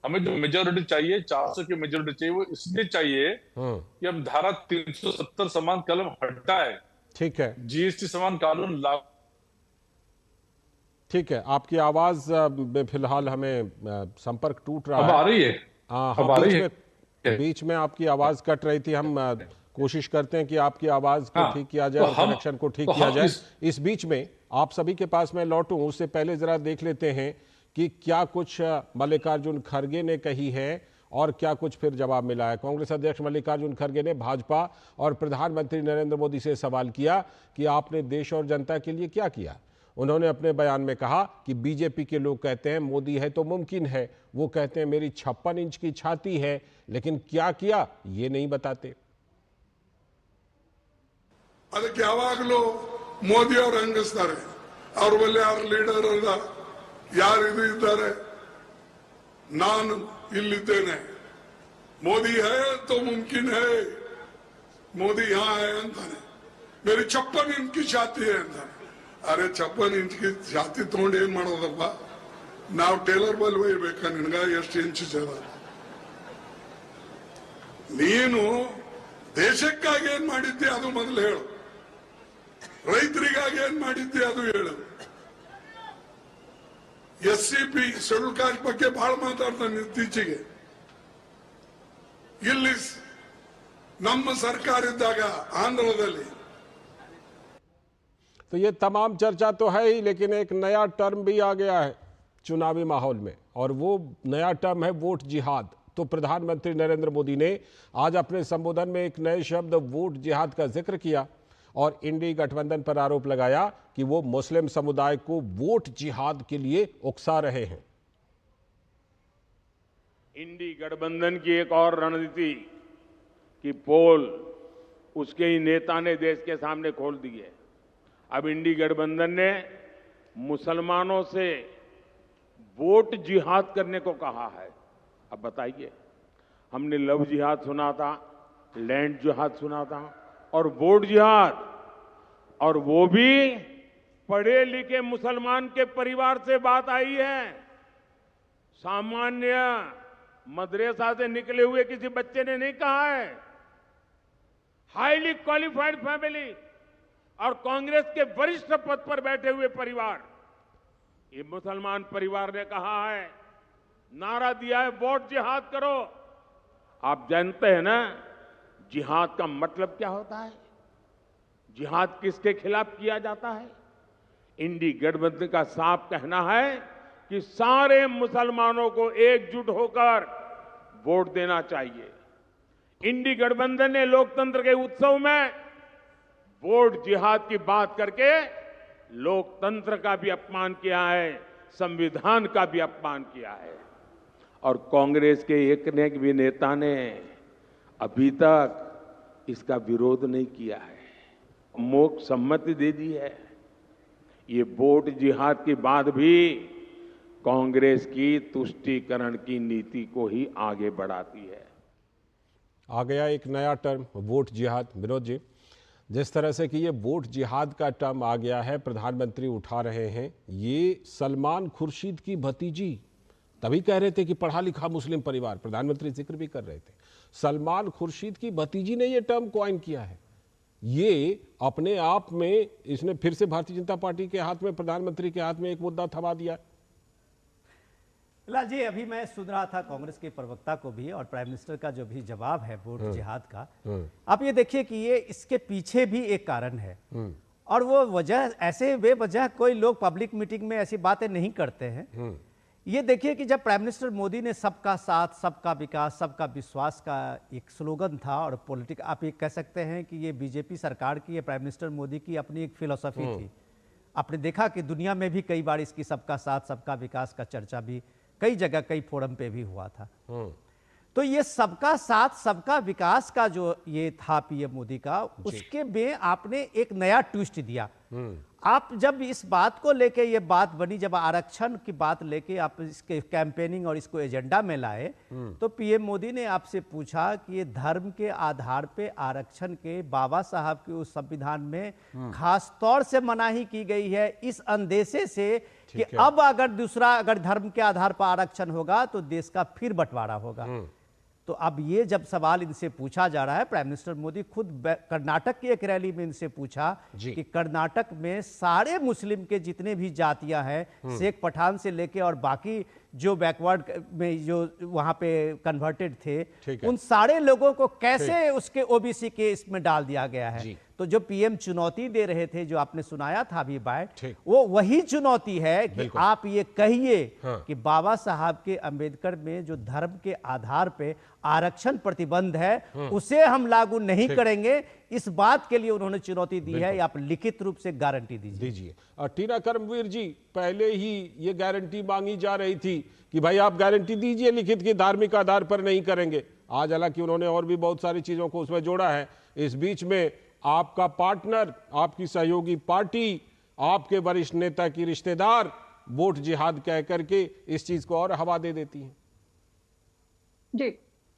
हमें जो मेजोरिटी चाहिए, 400 की मेजोरिटी चाहिए, वो इसलिए चाहिए कि हम धारा 370 समान कलम हटाए। ठीक है, जीएसटी समान कानून लागू। ठीक है, आपकी आवाज में फिलहाल हमें संपर्क टूट रहा है। अब आ रही है? बीच में आपकी आवाज कट रही थी। हम कोशिश करते हैं कि आपकी आवाज को ठीक किया जाए और कनेक्शन को ठीक किया जाए। इस बीच में आप सभी के पास मैं लौटूं, उससे पहले जरा देख लेते हैं कि क्या कुछ मल्लिकार्जुन खड़गे ने कही है और क्या कुछ फिर जवाब मिला है। कांग्रेस अध्यक्ष मल्लिकार्जुन खड़गे ने भाजपा और प्रधानमंत्री नरेंद्र मोदी से सवाल किया कि आपने देश और जनता के लिए क्या किया। उन्होंने अपने बयान में कहा कि बीजेपी के लोग कहते हैं मोदी है तो मुमकिन है, वो कहते हैं मेरी 56 इंच की छाती है, लेकिन क्या किया ये नहीं बताते। ಅದಕ್ಕೆ ಯಾವಾಗಲೂ ಮೋದಿ ಅವರು ಹಂಗಿಸ್ತಾರೆ, ಅವ್ರ ಬಳಿ ಯಾರು ಲೀಡರ್ ಅಲ್ಲ, ಯಾರು ಇದು ಇದ್ದಾರೆ, ನಾನು ಇಲ್ಲಿದ್ದೇನೆ, ಮೋದಿ ಹೈ तो मुमकिन है, मोदी यहाँ है ಅಂತಾನೆ, मेरी 56 इंच की छाती है ಅಂತಾನೆ। अरे 56 इंच की छाती ತಗೊಂಡು ಏನ್ ಮಾಡೋದಪ್ಪ? ನಾವು ಟೇಲರ್ ಬಲ್ ಒಯ್ಯಬೇಕಾ? ನಿನಗ ಎಷ್ಟು ಇಂಚ್ ಜನ? ನೀನು ದೇಶಕ್ಕಾಗಿ ಏನ್ ಮಾಡಿದ್ದೆ ಅದು ಮೊದಲು ಹೇಳು, ರೈತರಿಗಾಗಿ ಏನ್ ಮಾಡಿದ್ದೆ ಅದು ಹೇಳು। SCP ಶೆಡ್ಯೂಲ್ ಕಾಸ್ಟ್ ಬಗ್ಗೆ ಬಹಳ ಮಾತಾಡ್ತಾನೆ ಇತ್ತೀಚೆಗೆ। ಇಲ್ಲಿ ನಮ್ಮ ಸರ್ಕಾರ ಇದ್ದಾಗ ಆಂಧ್ರದಲ್ಲಿ तो ये तमाम चर्चा तो है ही, लेकिन एक नया टर्म भी आ गया है चुनावी माहौल में, और वो नया टर्म है वोट जिहाद। तो प्रधानमंत्री नरेंद्र मोदी ने आज अपने संबोधन में एक नए शब्द वोट जिहाद का जिक्र किया और इंडी गठबंधन पर आरोप लगाया कि वो मुस्लिम समुदाय को वोट जिहाद के लिए उकसा रहे हैं। इंडी गठबंधन की एक और रणनीति की पोल उसके ही नेता ने देश के सामने खोल दी है। अब इंडी गठबंधन ने मुसलमानों से वोट जिहाद करने को कहा है। अब बताइए, हमने लव जिहाद सुना था, लैंड जिहाद सुना था और वोट जिहाद, और वो भी पढ़े लिखे मुसलमान के परिवार से बात आई है। सामान्य मदरसा से निकले हुए किसी बच्चे ने नहीं कहा है। हाईली क्वालिफाइड फैमिली और कांग्रेस के वरिष्ठ पद पर बैठे हुए परिवार, ये मुसलमान परिवार ने कहा है, नारा दिया है वोट जिहाद करो। आप जानते हैं ना जिहाद का मतलब क्या होता है? जिहाद किसके खिलाफ किया जाता है? इंडी गठबंधन का साफ कहना है कि सारे मुसलमानों को एकजुट होकर वोट देना चाहिए। इंडी गठबंधन ने लोकतंत्र के उत्सव में वोट जिहाद की बात करके लोकतंत्र का भी अपमान किया है, संविधान का भी अपमान किया है। और कांग्रेस के एक ने भी नेता ने अभी तक इसका विरोध नहीं किया है, मौखिक सम्मति दे दी है। ये वोट जिहाद की बात भी कांग्रेस की तुष्टीकरण की नीति को ही आगे बढ़ाती है। आ गया एक नया टर्म वोट जिहाद। विनोद जी, जिस तरह से कि ये वोट जिहाद का टर्म आ गया है, प्रधानमंत्री उठा रहे हैं, ये सलमान खुर्शीद की भतीजी तभी कह रहे थे कि पढ़ा लिखा मुस्लिम परिवार, प्रधानमंत्री जिक्र भी कर रहे थे। सलमान खुर्शीद की भतीजी ने ये टर्म कॉइन किया है। ये अपने आप में इसने फिर से भारतीय जनता पार्टी के हाथ में, प्रधानमंत्री के हाथ में एक मुद्दा थमा दिया। लाल जी, अभी मैं सुन रहा था कांग्रेस के प्रवक्ता को भी और प्राइम मिनिस्टर का जो भी जवाब है वोट जिहाद का, आप ये देखिए कि ये इसके पीछे भी एक कारण है और वो वजह, ऐसे बेवजह कोई लोग पब्लिक मीटिंग में ऐसी बातें नहीं करते हैं। ये देखिए कि जब प्राइम मिनिस्टर मोदी ने सबका साथ, सबका विकास, सबका विश्वास का एक स्लोगन था और पॉलिटिक, आप ये कह सकते हैं कि ये बीजेपी सरकार की, ये प्राइम मिनिस्टर मोदी की अपनी एक फिलॉसफी थी। आपने देखा कि दुनिया में भी कई बार इसकी सबका साथ, सबका विकास का चर्चा भी कई जगह, कई फोरम पे भी हुआ था। तो ये सबका साथ, सबका विकास का जो ये था पीएम मोदी का, उसके में आपने एक नया ट्विस्ट दिया। आप जब इस बात को लेके ये बात बनी, जब आरक्षण की बात लेके आप इसके कैंपेनिंग और इसको एजेंडा में लाए, तो पीएम मोदी ने आपसे पूछा कि ये धर्म के आधार पे आरक्षण के बाबा साहब के उस संविधान में खास तौर से मनाही की गई है, इस अंदेशे से कि अब अगर धर्म के आधार पर आरक्षण होगा तो देश का फिर बंटवारा होगा। तो अब ये जब सवाल इनसे पूछा जा रहा है, प्राइम मिनिस्टर मोदी खुद कर्नाटक की एक रैली में इनसे पूछा कि कर्नाटक में सारे मुस्लिम के जितने भी जातियां हैं, शेख पठान से लेके और बाकी जो बैकवर्ड में जो वहां पे कन्वर्टेड थे, उन सारे लोगों को कैसे उसके ओबीसी के इसमें डाल दिया गया है। तो जो पीएम चुनौती दे रहे थे, जो आपने सुनाया था अभी बात, वो वही चुनौती है कि आप ये कहिए कि बाबा साहब के अंबेडकर में जो धर्म के आधार पे आरक्षण प्रतिबंध है, उसे हम लागू नहीं करेंगे। इस बात के लिए उन्होंने चुनौती दी है, आप लिखित रूप से गारंटी दीजिए। टीना कर्मवीर जी, पहले ही ये गारंटी मांगी जा रही थी कि भाई आप गारंटी दीजिए लिखित की, धार्मिक आधार पर नहीं करेंगे। आज हालांकि उन्होंने और भी बहुत सारी चीजों को उसमें जोड़ा है। इस बीच में आपका पार्टनर, आपकी सहयोगी पार्टी, आपके वरिष्ठ नेता की रिश्तेदार वोट जिहाद कह करके इस चीज को और हवा दे देती है। जी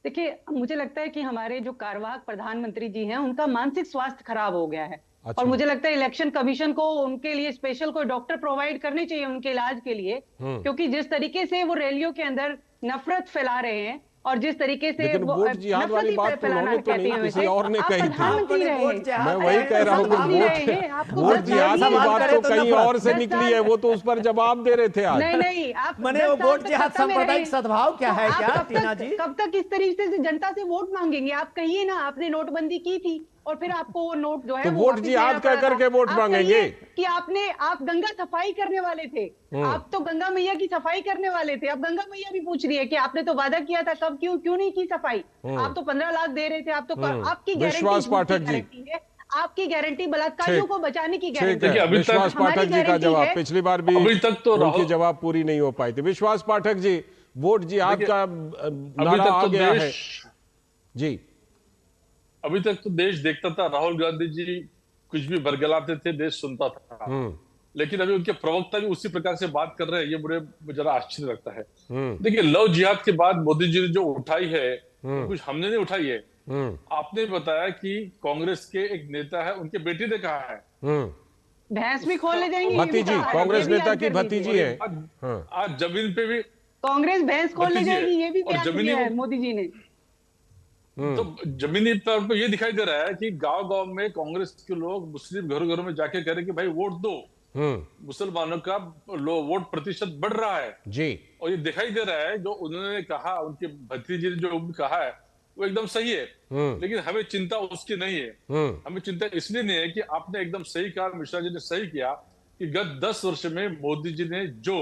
देखिए, मुझे लगता है कि हमारे जो कार्यवाहक प्रधानमंत्री जी हैं, उनका मानसिक स्वास्थ्य खराब हो गया है। और मुझे लगता है इलेक्शन कमीशन को उनके लिए स्पेशल कोई डॉक्टर प्रोवाइड करने चाहिए उनके इलाज के लिए, क्योंकि जिस तरीके से वो रैलियों के अंदर नफरत फैला रहे हैं और जिस तरीके से वो वोट जिहाद वाली बात तो उन्होंने तो नहीं, किसी और ने कही थी। मैं वही कह रहा हूँ कि वोट जिहाद की बात तो कहीं और से निकली है, वो तो उस पर जवाब दे रहे थे आज। नहीं, आप मैंने वोट जिहाद सांप्रदायिक सद्भाव क्या है क्या टीना जी? कब तक इस तरीके से जनता से वोट मांगेंगे? आप कहिए ना, आपने नोटबंदी की थी, और फिर आपको वो नोट जो है तो वोट जिहाद कह करके वोट मांगेंगे कि आप गंगा सफाई करने वाले थे। आप तो गंगा मैया की सफाई करने वाले थे। अब गंगा मैया भी पूछ रही है कि आपने तो वादा किया था, कब क्यों नहीं की सफाई? आप तो 15 लाख दे रहे थे। आप तो आपकी विश्वास पाठक जी, आपकी गारंटी बलात्कारियों को बचाने की गारंटी है। विश्वास पाठक जी का जवाब, पिछली बार भी अभी तक तो उनकी जवाब पूरी नहीं हो पाई थी। विश्वास पाठक जी, वोट जिहाद का नारा आ गया है जी। अभी तक तो देश देखता था, राहुल गांधी जी कुछ भी बरगलाते थे, देश सुनता था। लेकिन अभी उनके प्रवक्ता भी उसी प्रकार से बात कर रहे हैं, ये मुझे जरा आश्चर्य लगता है। देखिए, लव जिहाद के बाद मोदी जी ने जो उठाई है, कुछ हमने नहीं उठाई है। आपने बताया कि कांग्रेस के एक नेता है, उनके बेटी ने कहा है, भैंस भी खोल ले जाएंगे, भतीजी, कांग्रेस नेता की भतीजी है। आज जमीन पे भी कांग्रेस भैंस खोल ले जाएगी, ये भी किया है मोदी जी ने। तो जमीनी तौर पर ये दिखाई दे रहा है कि गांव-गांव में कांग्रेस के लोग मुस्लिम घरों में जाके कह रहे कि भाई वोट दो। मुसलमानों का वोट प्रतिशत बढ़ रहा है जी। और ये दिखाई दे रहा है, जो उन्होंने कहा, उनके भतीजे ने जो कहा है वो एकदम सही है। लेकिन हमें चिंता उसकी नहीं है। हमें चिंता इसलिए नहीं है कि आपने एकदम सही कहा, मिश्रा जी ने सही किया कि गत 10 वर्ष में मोदी जी ने जो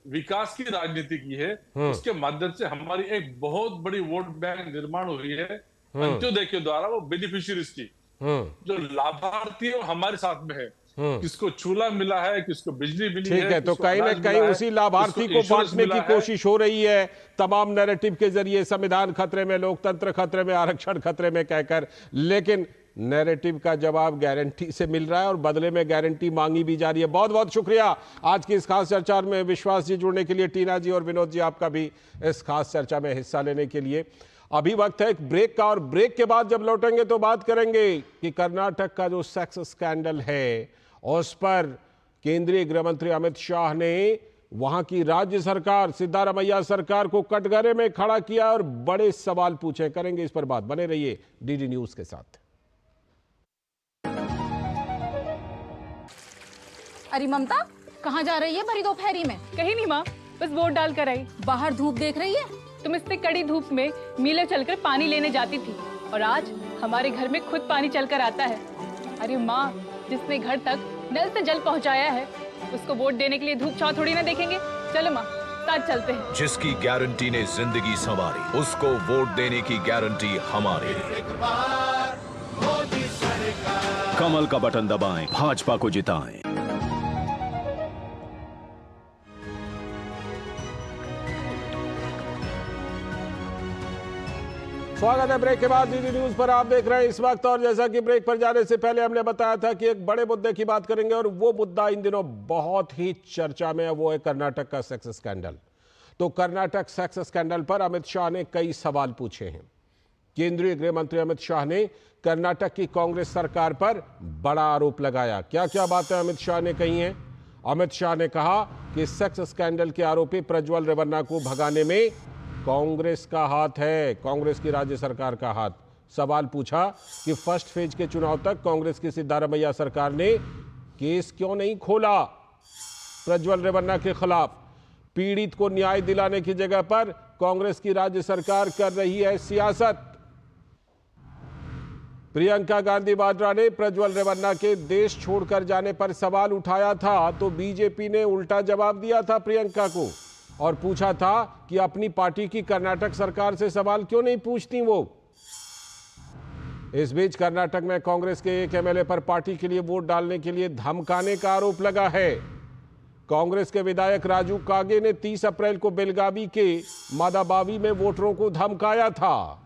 विकास की राजनीति की है, उसके माध्यम से हमारी एक बहुत बड़ी वोट बैंक निर्माण हुई है अंत्योदय के द्वारा। वो बेनिफिशियरीज की जो लाभार्थी है हमारे साथ में है। किसको चूल्हा मिला है, किसको बिजली मिली है, ठीक है। तो कहीं ना कहीं उसी लाभार्थी को बांटने की कोशिश हो रही है तमाम नैरेटिव के जरिए, संविधान खतरे में, लोकतंत्र खतरे में, आरक्षण खतरे में कहकर। लेकिन नैरेटिव का जवाब गारंटी से मिल रहा है और बदले में गारंटी मांगी भी जा रही है। बहुत बहुत शुक्रिया आज की इस खास चर्चा में विश्वास जी जुड़ने के लिए। टीना जी और विनोद जी, आपका भी इस खास चर्चा में हिस्सा लेने के लिए। अभी वक्त है एक ब्रेक का, और ब्रेक के बाद जब लौटेंगे तो बात करेंगे कि कर्नाटक का जो सेक्स स्कैंडल है उस पर केंद्रीय गृह मंत्री अमित शाह ने वहां की राज्य सरकार, सिद्धारमैया सरकार को कटघरे में खड़ा किया और बड़े सवाल पूछे। करेंगे इस पर बात, बने रहिए डीडी न्यूज के साथ। अरे ममता, कहाँ जा रही है भरी दोपहरी में? कहीं नहीं माँ, बस वोट डाल कर आई। बाहर धूप देख रही है? तुम इतने कड़ी धूप में मीलों चलकर पानी लेने जाती थी, और आज हमारे घर में खुद पानी चलकर आता है। अरे माँ, जिसने घर तक नल से जल पहुँचाया है, उसको वोट देने के लिए धूप छांव थोड़ी ना देखेंगे। चलो माँ, साथ चलते हैं। जिसकी गारंटी ने जिंदगी संवारी, उसको वोट देने की गारंटी हमारी। कमल का बटन दबाएं, भाजपा को जिताएं। स्वागत है ब्रेक के बाद डीडी न्यूज पर। आप देख रहे हैं इस वक्त, और जैसा कि ब्रेक पर जाने से पहले हमने बताया था कि एक बड़े मुद्दे की बात करेंगे, और वो मुद्दा इन दिनों बहुत ही चर्चा में है, वो है कर्नाटक का सेक्स स्कैंडल। तो कर्नाटक सेक्स स्कैंडल पर अमित शाह ने कई सवाल पूछे हैं। केंद्रीय गृह मंत्री अमित शाह ने कर्नाटक की कांग्रेस सरकार पर बड़ा आरोप लगाया। क्या क्या बातें अमित शाह ने कही हैं? अमित शाह ने कहा कि सेक्स स्कैंडल के आरोपी प्रज्वल रेवन्ना को भगाने में कांग्रेस का हाथ है, कांग्रेस की राज्य सरकार का हाथ। सवाल पूछा कि फर्स्ट फेज के चुनाव तक कांग्रेस की सिद्धारमैया सरकार ने केस क्यों नहीं खोला प्रज्वल रेवन्ना के खिलाफ। पीड़ित को न्याय दिलाने की जगह पर कांग्रेस की राज्य सरकार कर रही है सियासत। प्रियंका गांधी वाड्रा ने प्रज्वल रेवन्ना के देश छोड़कर जाने पर सवाल उठाया था, तो बीजेपी ने उल्टा जवाब दिया था प्रियंका को और पूछा था कि अपनी पार्टी की कर्नाटक सरकार से सवाल क्यों नहीं पूछती वो। इस बीच कर्नाटक में कांग्रेस के एक एमएलए पर पार्टी के लिए वोट डालने के लिए धमकाने का आरोप लगा है। कांग्रेस के विधायक राजू कागे ने 30 अप्रैल को बेलगावी के मादाबावी में वोटरों को धमकाया था।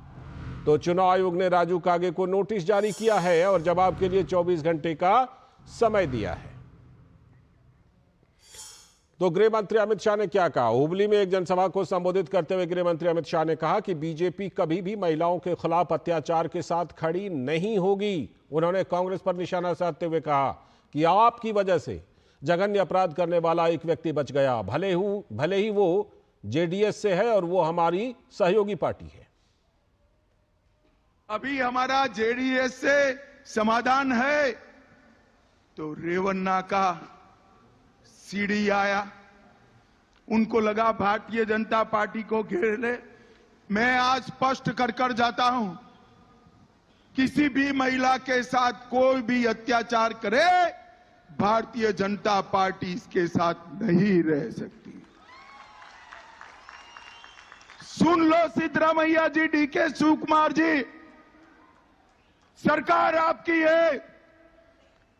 तो चुनाव आयोग ने राजू कागे को नोटिस जारी किया है और जवाब के लिए 24 घंटे का समय दिया है। तो गृह मंत्री अमित शाह ने क्या कहा? हुबली में एक जनसभा को संबोधित करते हुए गृह मंत्री अमित शाह ने कहा कि बीजेपी कभी भी महिलाओं के खिलाफ अत्याचार के साथ खड़ी नहीं होगी। उन्होंने कांग्रेस पर निशाना साधते हुए कहा कि आपकी वजह से जघन्य अपराध करने वाला एक व्यक्ति बच गया, भले ही वो जेडीएस से है और वो हमारी सहयोगी पार्टी है। अभी हमारा जेडीएस से समाधान है तो रेवन्ना का सीडी आया, उनको लगा भारतीय जनता पार्टी को घेर ले। मैं आज स्पष्ट कर जाता हूं, किसी भी महिला के साथ कोई भी अत्याचार करे, भारतीय जनता पार्टी इसके साथ नहीं रह सकती। सुन लो सिद्धरामैया जी, डीके शिवकुमार जी, सरकार आपकी है,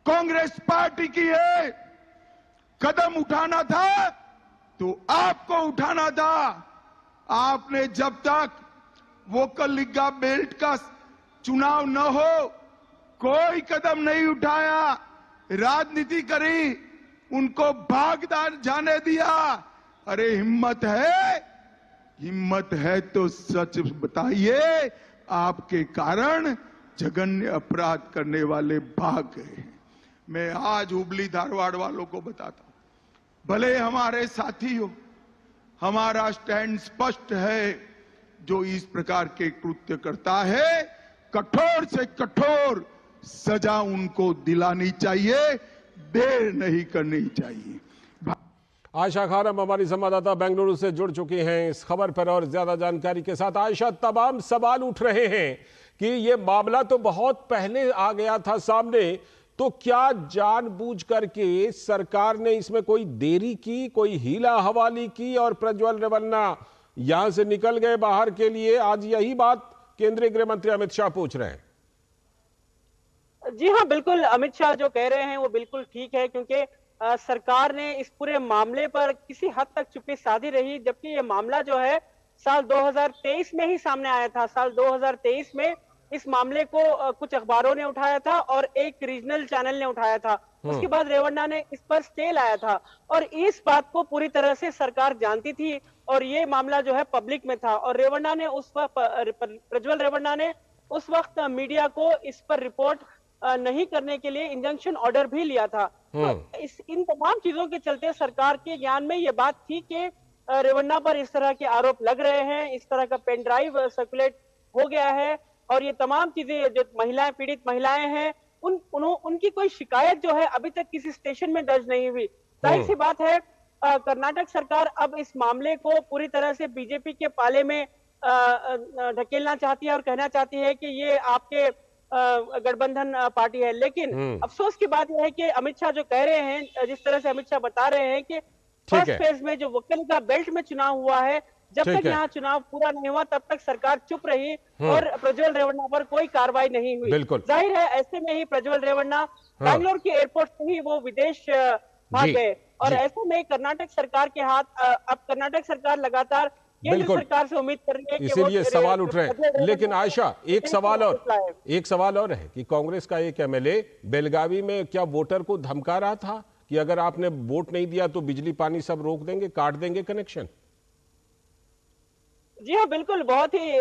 कांग्रेस पार्टी की है। कदम उठाना था तो आपको उठाना था। आपने जब तक वोकल लिग्गा बेल्ट का चुनाव न हो कोई कदम नहीं उठाया, राजनीति करी, उनको भागदार जाने दिया। अरे हिम्मत है तो सच बताइए, आपके कारण जघन्य अपराध करने वाले भाग गए। मैं आज हुबली धारवाड़ वालों को बताता हूं, भले हमारे साथी हो, हमारा स्टैंड स्पष्ट है। जो इस प्रकार के कृत्य करता है, कठोर से कठोर सजा उनको दिलानी चाहिए, देर नहीं करनी चाहिए। आयशा खानम हमारी संवाददाता बेंगलुरु से जुड़ चुकी हैं इस खबर पर और ज्यादा जानकारी के साथ। आयशा, तमाम सवाल उठ रहे हैं कि ये मामला तो बहुत पहले आ गया था सामने, तो क्या जानबूझ करके सरकार ने इसमें कोई देरी की, कोई हीला हवाली की और प्रज्वल रेवन्ना यहां से निकल गए बाहर के लिए? आज यही बात केंद्रीय गृह मंत्री अमित शाह पूछ रहे हैं। जी हाँ, बिल्कुल अमित शाह जो कह रहे हैं वो बिल्कुल ठीक है, क्योंकि सरकार ने इस पूरे मामले पर किसी हद तक चुप्पी साधी रही, जबकि ये मामला जो है साल 2023 में ही सामने आया था। साल 2023 में इस मामले को कुछ अखबारों ने उठाया था और एक रीजनल चैनल ने उठाया था। उसके बाद रेवन्ना ने इस पर स्टे लाया था और इस बात को पूरी तरह से सरकार जानती थी और ये मामला जो है पब्लिक में था। और रेवन्ना ने उस वक्त, प्रज्वल रेवन्ना ने उस वक्त मीडिया को इस पर रिपोर्ट नहीं करने के लिए इंजंक्शन ऑर्डर भी लिया था। तो इन तमाम चीजों के चलते सरकार के ज्ञान में ये बात थी कि रेवन्ना पर इस तरह के आरोप लग रहे हैं, इस तरह का पेन ड्राइव सर्कुलेट हो गया है और ये तमाम चीजें जो महिलाएं, पीड़ित महिलाएं हैं, उनकी कोई शिकायत जो है अभी तक किसी स्टेशन में दर्ज नहीं हुई। जाहिर सी बात है, कर्नाटक सरकार अब इस मामले को पूरी तरह से बीजेपी के पाले में ढकेलना चाहती है और कहना चाहती है कि ये आपके गठबंधन पार्टी है। लेकिन अफसोस की बात यह है कि अमित शाह जो कह रहे हैं, जिस तरह से अमित शाह बता रहे हैं कि फर्स्ट फेज में जो वोकल का बेल्ट में चुनाव हुआ है, जब तक यहाँ चुनाव पूरा नहीं हुआ तब तक सरकार चुप रही और प्रज्वल रेवन्ना पर कोई कार्रवाई नहीं हुई। जाहिर है, ऐसे में ही प्रज्वल रेवन्ना बैंगलोर के एयरपोर्ट से ही वो विदेश भाग गए और ऐसे में कर्नाटक सरकार के हाथ, अब कर्नाटक सरकार लगातार केंद्र सरकार से उम्मीद कर रही है कि इसीलिए सवाल उठ रहे हैं। लेकिन आयशा, एक सवाल और है कि कांग्रेस का एक एमएलए बेलगावी में क्या वोटर को धमका रहा था कि अगर आपने वोट नहीं दिया तो बिजली पानी सब रोक देंगे, काट देंगे कनेक्शन? जी हाँ, बिल्कुल, बहुत ही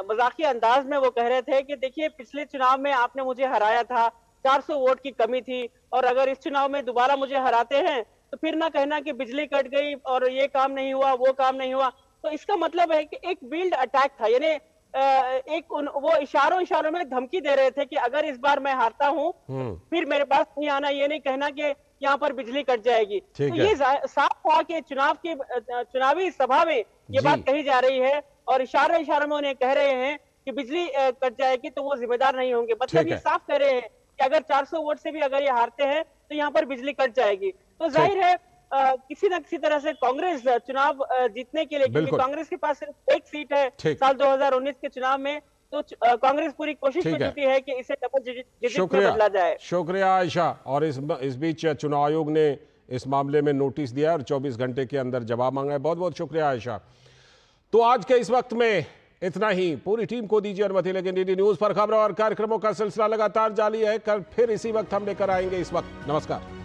मजाकिया अंदाज में वो कह रहे थे कि देखिए, पिछले चुनाव में आपने मुझे हराया था, 400 वोट की कमी थी और अगर इस चुनाव में दोबारा मुझे हराते हैं तो फिर ना कहना कि बिजली कट गई और ये काम नहीं हुआ, वो काम नहीं हुआ। तो इसका मतलब है कि एक विल्ड अटैक था, यानी वो इशारों में धमकी दे रहे थे कि अगर इस बार मैं हारता हूं फिर मेरे पास नहीं आना, ये नहीं कहना कि यहाँ पर बिजली कट जाएगी। तो ये साफ था कि चुनावी सभा में ये बात कही जा रही है और इशारों में उन्हें कह रहे हैं कि बिजली कट जाएगी तो वो जिम्मेदार नहीं होंगे। मतलब ये साफ कह रहे हैं कि अगर 400 वोट से भी अगर ये हारते हैं तो यहाँ पर बिजली कट जाएगी। तो जाहिर है किसी न किसी तरह से कांग्रेस चुनाव जीतने के लिए, क्योंकि कांग्रेस के पास सिर्फ एक सीट है साल 2019 के चुनाव में, तो कांग्रेस पूरी कोशिश कर चुकी है कि इसे डबल डिजिट में बदला जाए। शुक्रिया आयशा। और इस बीच चुनाव आयोग ने इस मामले में नोटिस दिया और 24 घंटे के अंदर जवाब मांगा है। बहुत बहुत शुक्रिया आयशा। तो आज के इस वक्त में इतना ही। पूरी टीम को दीजिए अनुमति, लेकिन डीडी न्यूज पर खबरों और कार्यक्रमों का सिलसिला लगातार जारी है। कल फिर इसी वक्त हम लेकर आएंगे। इस वक्त नमस्कार।